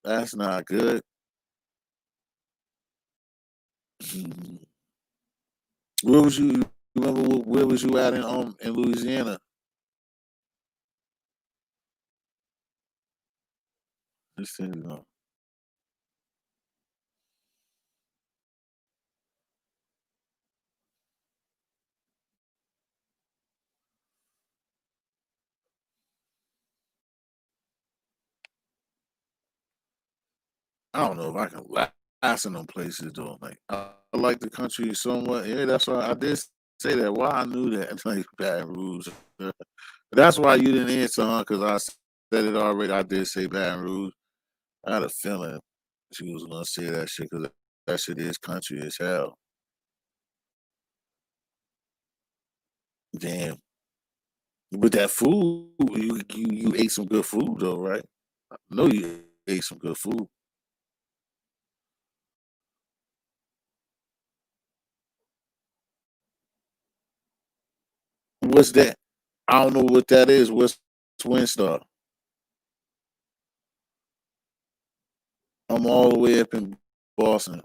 That's not good. Where was you? Remember where was you at in Louisiana? Just so you know. I don't know if I can last in them places though. Like I like the country somewhat. Yeah, that's why I did say that. Why I knew that. Like Baton Rouge. That's why you didn't answer, huh? Because I said it already. I did say Baton Rouge. I had a feeling she was gonna say that shit because that shit is country as hell. Damn. With that food, you ate some good food though, right? I know you ate some good food. What's that? I don't know what that is. What's Winstar? I'm all the way up in Boston.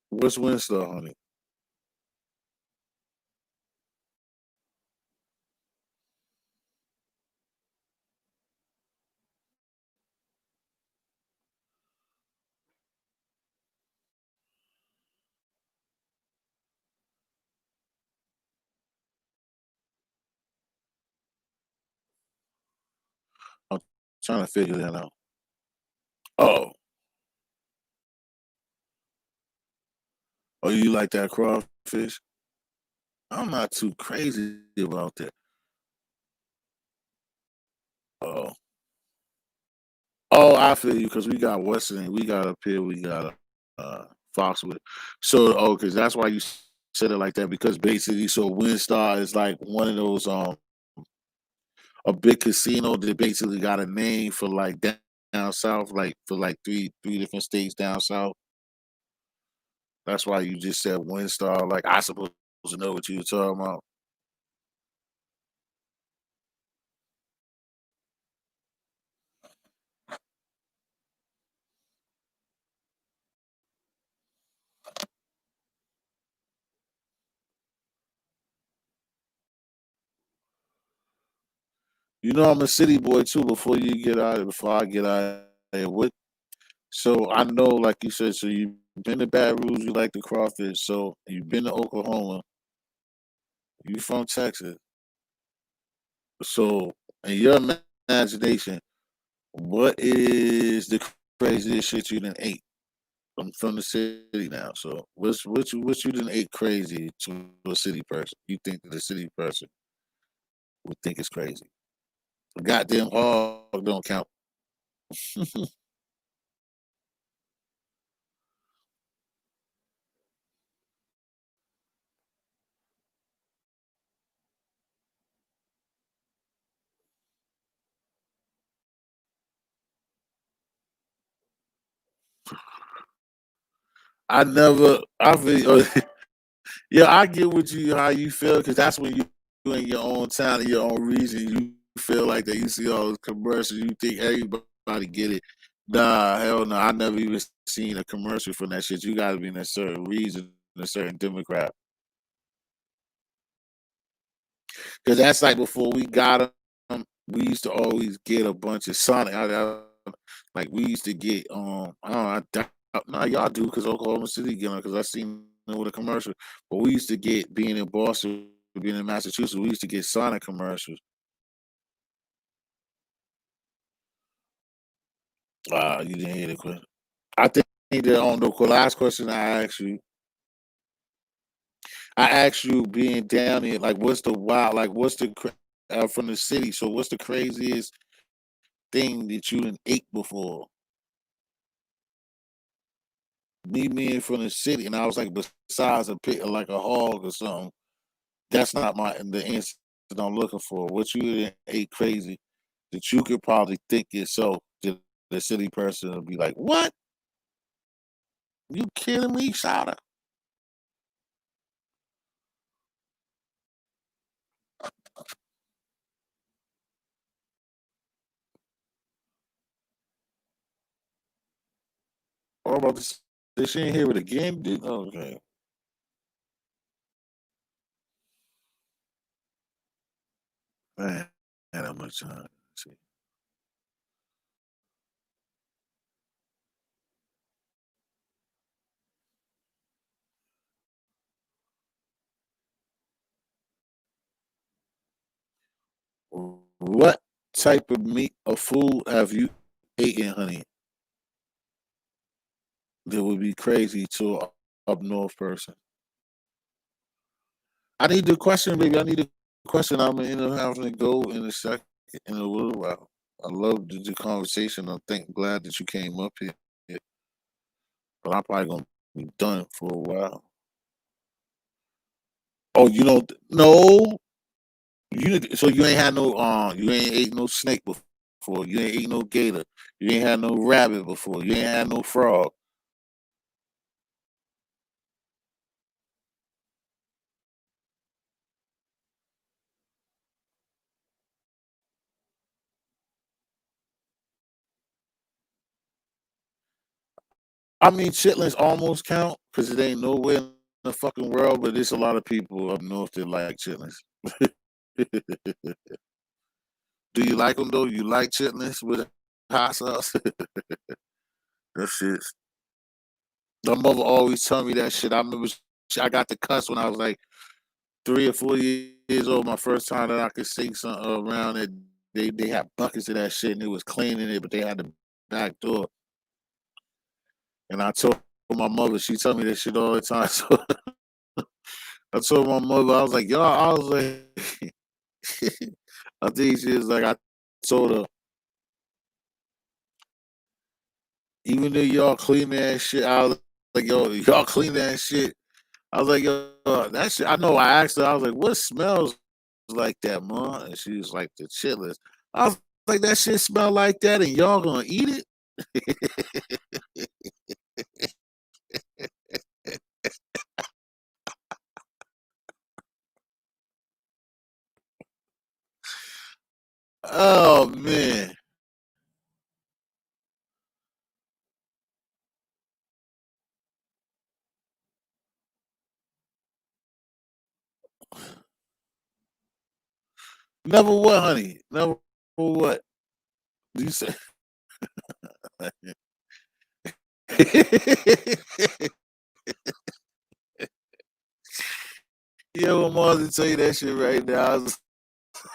What's Winstar, honey? I'm trying to figure that out. Oh, oh, you like that crawfish? I'm not too crazy about that. Oh, oh, I feel you because we got Western, we got up here, we got Foxwood. So, oh, because that's why you said it like that because basically, so Windstar is like one of those a big casino that basically got a name for like down south, like for like three different states down south. That's why you just said Windstar. Like I supposed to know what you were talking about. You know I'm a city boy too. Before you get out, before I get out, here, what? So I know, like you said, so you've been to Baton Rouge, you like the crawfish. So you've been to Oklahoma, you from Texas. So in your imagination, what is the craziest shit you done ate? I'm from the city now, so what you done ate crazy to a city person? You think that a city person would think it's crazy? A goddamn hog don't count. I never. I feel. Yeah, I get what you how you feel because that's when you in your own town in your own region. You feel like that. You see all those commercials. You think everybody get it. Nah, hell no. I never even seen a commercial from that shit. You got to be in a certain region, a certain demographic. Because that's like before we got them, we used to always get a bunch of Sonic. Like we used to get I don't know, I doubt, nah, y'all do because Oklahoma City get them because I seen them with a commercial. But we used to get being in Boston. being in Massachusetts, we used to get Sonic commercials. You didn't hear the question. I think that on the last question I asked you being down here, like, what's the wild, like, what's the from the city? So, what's the craziest thing that you done ate before? Me being from the city, and I was like, besides a pit, like a hog or something. That's not the answer that I'm looking for. What you done ate crazy that you could probably think yourself, the city person would be like, "What? You kidding me, Shada?" Or about this? Did she ain't hear it again? Okay, man, how much time? See. What type of meat or food have you eaten, honey? That would be crazy to a up north person. I need the question, baby. I need the question. I'm in the house and go in a second, in a little while. I love the conversation. Glad that you came up here, but I'm probably gonna be done for a while. Oh, you know, no, so you ain't had no, you ain't ate no snake before. You ain't ate no gator. You ain't had no rabbit before. You ain't had no frog. I mean, chitlins almost count because it ain't nowhere in the fucking world, but there's a lot of people up north that like chitlins. Do you like them though? You like chitlins with hot sauce? That shit. My mother always tell me that shit. I remember I got the cuss when I was like 3 or 4 years old. My first time that I could sing something around it. They had buckets of that shit and it was cleaning it, but they had the back door. And I told my mother, she told me that shit all the time. So I told my mother, I was like, y'all, I was like, I think she was like, I told her, even though y'all clean that shit, I was like, yo, y'all clean that shit. I was like, yo, that shit. I know. I asked her. I was like, what smells like that, ma? And she was like, the chitlins. I was like, that shit smell like that, and y'all gonna eat it? Oh man, never what, honey? Never what? You say? Yeah, my mom to tell you that shit right now. I was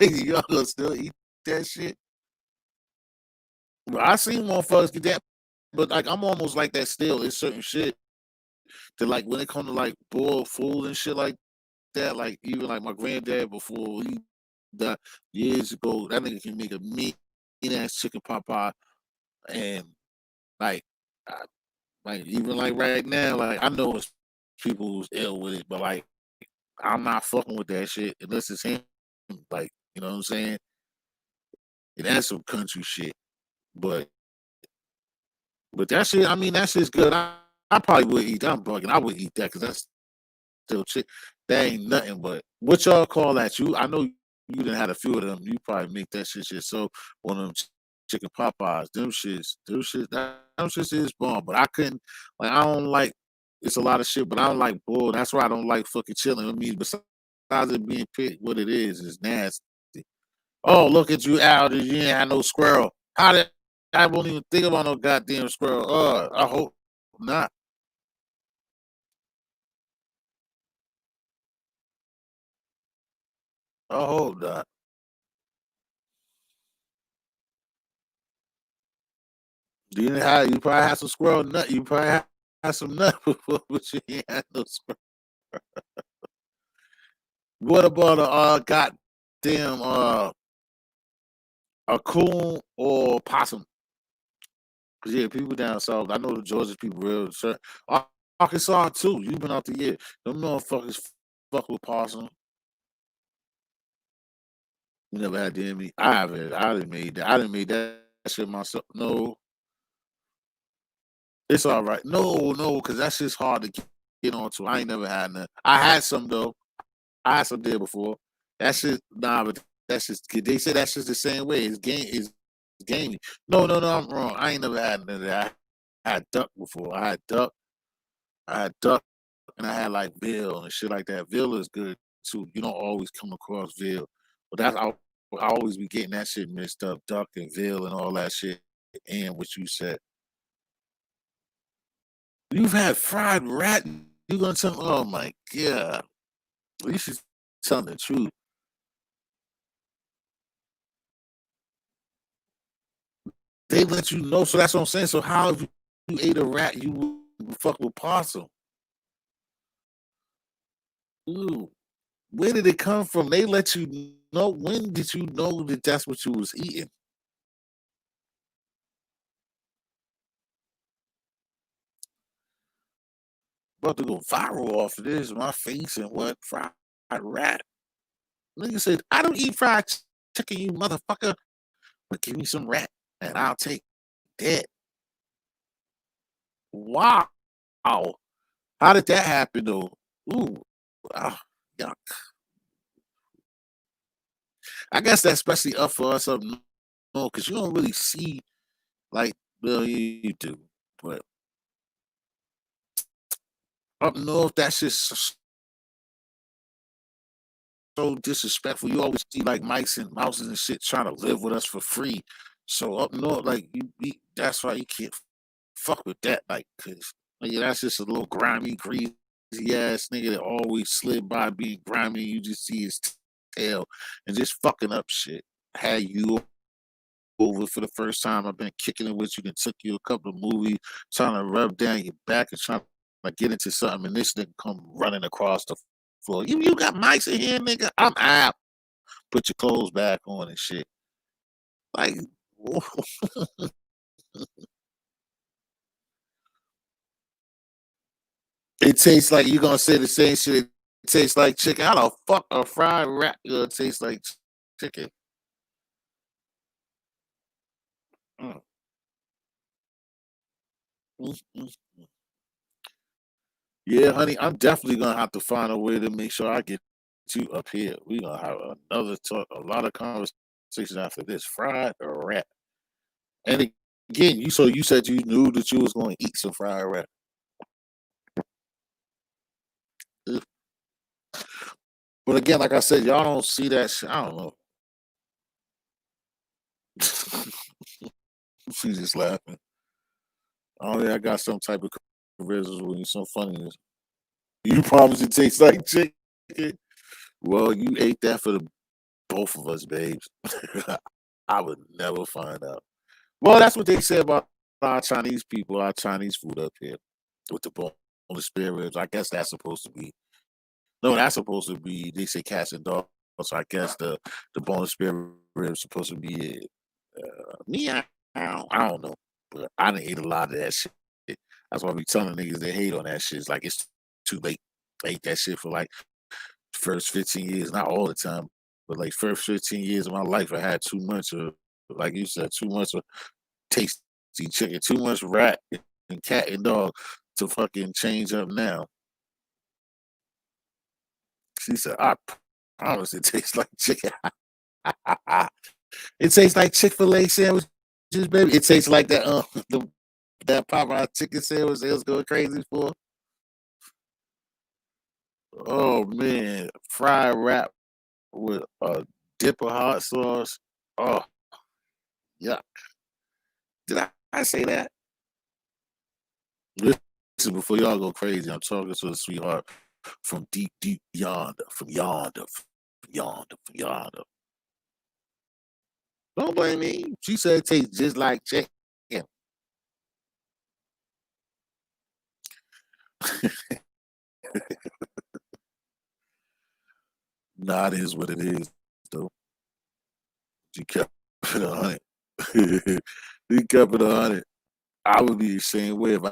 like, y'all gonna still eat that shit? Well, I seen motherfuckers get that, but like I'm almost like that still. It's certain shit that like when it come to like boiled food and shit like that, like even like my granddad before he died years ago, that nigga can make a mean ass chicken pot pie, and like, I, like even like right now, like I know it's people who's ill with it, but like I'm not fucking with that shit unless it's him. Like you know what I'm saying? And that's some country shit, but that shit, I mean, that shit's good. I probably would eat that. I'm bugging. I would eat that because that's still chick. That ain't nothing but what y'all call that? I know you didn't had a few of them. You probably make that shit so one of them chicken Popeyes. Them shits is bomb. But I couldn't like I don't like it's a lot of shit, but I don't like bull. That's why I don't like fucking chilling with me. Besides it being picked, what it is nasty. Oh, look at you out. You ain't had no squirrel. How did I won't even think about no goddamn squirrel. I hope not. I hope not. You probably had some squirrel nut. You probably had some nut before, but you ain't had no squirrel. What about a goddamn a coon or possum? 'Cause yeah, people down south. I know the Georgia people real. Sure. Arkansas too. You been out the year. Them motherfuckers fuck with possum. You never had the enemy. I haven't. I didn't made that. I didn't made that shit myself. No, it's all right. No, because that shit's hard to get onto. I ain't never had none. I had some though. I had some there before. That shit, nah, but that's just. They say that's just the same way. It's gamey. No. I'm wrong. I ain't never had none of that. I had duck before. I had duck, and I had like veal and shit like that. Veal is good too. You don't always come across veal, but I always be getting that shit mixed up. Duck and veal and all that shit. And what you said. You've had fried rat. You gonna tell me? Oh my god! You should tell the truth. They let you know. So that's what I'm saying. So how if you ate a rat, you would fuck with possum? Ooh, where did it come from? They let you know. When did you know that that's what you was eating? About to go viral off of this. My face and what fried rat? Nigga said, I don't eat fried chicken, you motherfucker. But give me some rat, and I'll take that. Wow. How did that happen though? Ooh, ah, yuck. I guess that's especially up for us up north because you don't really see like well you do, but up north that's just so disrespectful. You always see like mice and mouses and shit trying to live with us for free. So up north, like that's why you can't fuck with that. Like, cause yeah, that's just a little grimy, greasy ass nigga that always slid by being grimy. You just see his tail and just fucking up shit. Had you over for the first time. I've been kicking it with you, then took you a couple of movies, trying to rub down your back and trying to like get into something, and this nigga come running across the floor. You got mics in here, nigga. I'm out. Put your clothes back on and shit. Like it tastes like you gonna say the same shit. It tastes like chicken. How the fuck a fried rat gonna taste like chicken? Mm, mm, mm. Yeah, honey, I'm definitely gonna have to find a way to make sure I get you up here. We gonna have another talk, a lot of conversation after this. Fried or rat? And again, you said you knew that you was going to eat some fried rat. Ugh. But again, like I said, y'all don't see that shit. I don't know. She's just laughing. Oh yeah, I got some type of charisma with you, some funniness. You promise it tastes like chicken. Well, you ate that for the both of us, babes. I would never find out. Well, that's what they say about our Chinese people, our Chinese food up here with the bone, the spare ribs. I guess that's supposed to be no, that's supposed to be. They say cats and dogs. So I guess the bone and spare ribs supposed to be it. Meow. I don't know, but I didn't eat a lot of that shit. That's why we telling niggas they hate on that shit. It's like it's too late. I ate that shit for like first 15 years, not all the time, but like first 15 years of my life, I had too much of, like you said, too much of tasty chicken, too much rat and cat and dog to fucking change up now. She said, I promise it tastes like chicken. It tastes like Chick-fil-A sandwiches, baby. It tastes like that that Popeye chicken sandwich they was going crazy for. Oh man, fried wrap with a dip of hot sauce. Oh yeah. Did I say that? Listen, before y'all go crazy, I'm talking to a sweetheart from deep, deep yonder, from yonder, Yonder, yonder. Don't blame me. She said it tastes just like chicken. Nah, it is what it is, though. She kept it 100. He kept it 100. I would be the same way if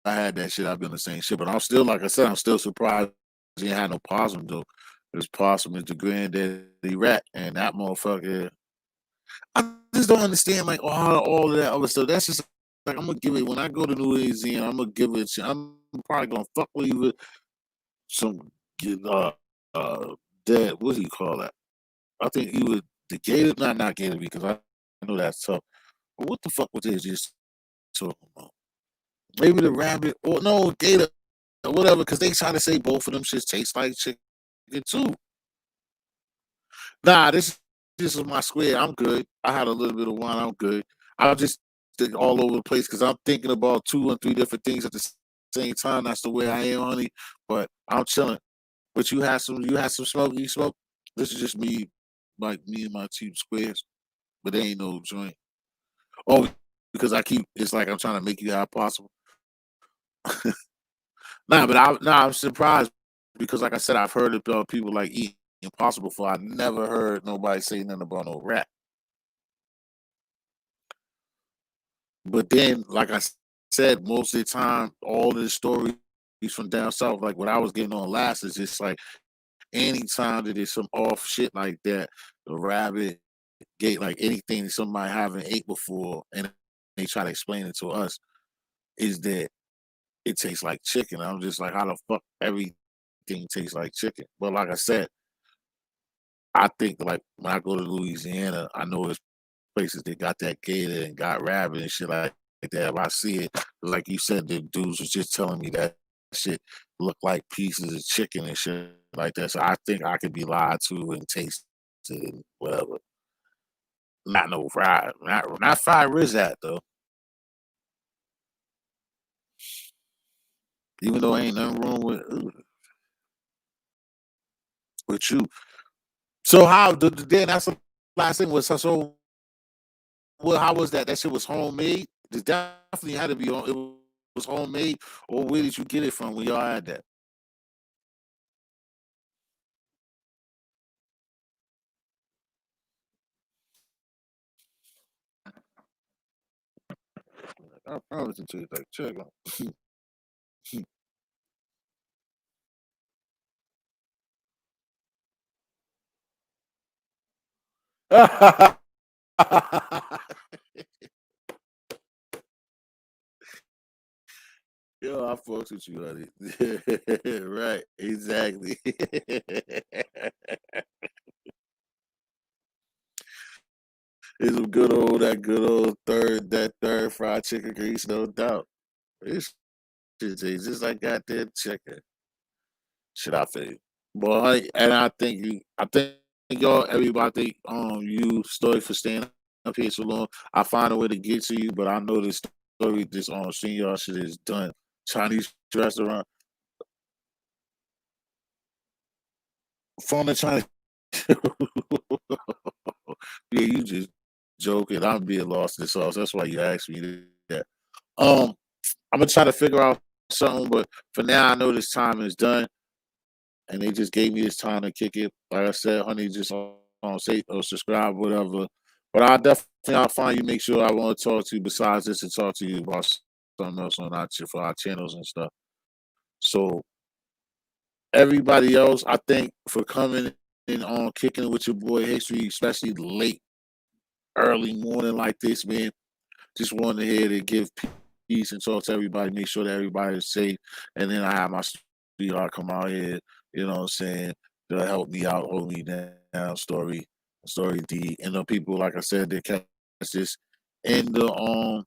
I had that shit. I'd been the same shit. But I'm still, like I said, I'm still surprised he ain't had no possum, though. This possum is the granddaddy rat, and that motherfucker. I just don't understand, like, all of that other stuff. That's just like, I'm gonna give it when I go to New Louisiana. I'm gonna give it. I'm probably gonna fuck with you with some uh dead. What do you call that? I think he was the gator, not gator because I know that's tough. But what the fuck was this just talking about? Maybe the rabbit or no gator or whatever, because they try to say both of them shits taste like chicken too. Nah, this is my square. I'm good. I had a little bit of wine. I'm good. I'll just think all over the place because I'm thinking about 2 or 3 different things at the same time. That's the way I am, honey. But I'm chilling. But you had some smoke. You smoke. This is just me, like me and my 2 squares. But they ain't no joint. Oh, because I keep. It's like I'm trying to make you have possible. I'm surprised because, like I said, I've heard about people like eating impossible before. I never heard nobody say nothing about no rat. But then, like I said, most of the time, all the stories from down south, like what I was getting on last, is just like anytime that there's some off shit like that, the rabbit gate, like anything that somebody haven't ate before, and they try to explain it to us, is that it tastes like chicken. I'm just like, how the fuck everything tastes like chicken? But like I said, I think like when I go to Louisiana, I know there's places that got that gator and got rabbit and shit like that. If I see it, like you said, the dudes was just telling me that shit look like pieces of chicken and shit like that. So I think I could be lied to and taste it and whatever. Not no fried, not fried Rizat though. Even though ain't nothing wrong with you. So how then that's the last thing was so well, how was that? That shit was homemade. It definitely had to be on. It was homemade, or where did you get it from when y'all had that? I promise it to you, like check out. Yo, I fucks with you, honey. Right, exactly. It's some good old that third fried chicken grease, no doubt. It's shit tastes just like goddamn chicken. Shit, I feel you. Boy, and I think y'all, everybody, you story for staying up here so long. I find a way to get to you, but I know this story, this seeing y'all shit is done. Chinese restaurant from the Chinese. Yeah, you just joking. I'm being lost in the sauce. That's why you asked me that. I'm gonna try to figure out something, but for now, I know this time is done. And they just gave me this time to kick it. Like I said, honey, just say or subscribe, whatever. But I'll find you. Make sure I want to talk to you besides this and talk to you about something else on for our channels and stuff. So everybody else, I thank for coming and on kicking it with your boy History, especially late, early morning like this, man. Just wanted to hear to give peace and talk to everybody, make sure that everybody is safe. And then I have my sweetheart come out here, you know what I'm saying, to help me out, hold me down, story D. And the people, like I said, they catch this in the on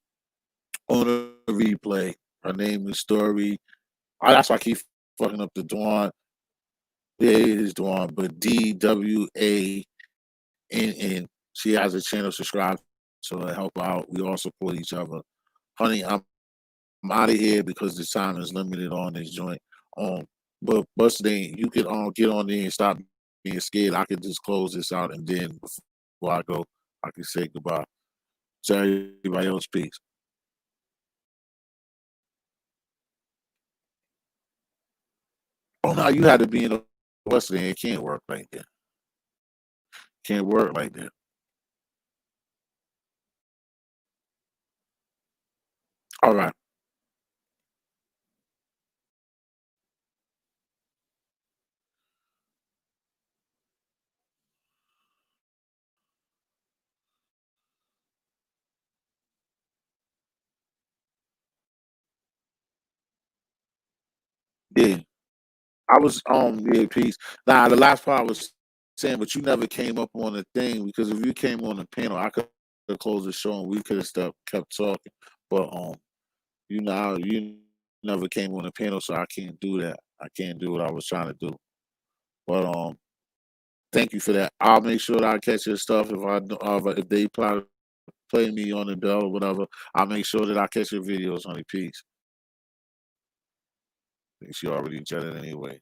the replay. Her name is Story. That's why I keep fucking up the Dwan. Yeah, it is Dwan, but DWANN. She has a channel, subscribe so help out. We all support each other. Honey, I'm out of here because the time is limited on this joint. But Bustin, you can get on there and stop being scared, I can just close this out and then before I go, I can say goodbye. So everybody else, peace. Oh no, you had to be in the Western. It can't work like that. Can't work like that. All right. Yeah. I was yeah, peace. Nah, the last part I was saying, but you never came up on the thing because if you came on the panel, I could have closed the show and we could have kept talking. But you know, you never came on the panel, so I can't do that. I can't do what I was trying to do. But thank you for that. I'll make sure that I catch your stuff if they play me on the bell or whatever. I'll make sure that I catch your videos on the piece. I think she already jetted anyway.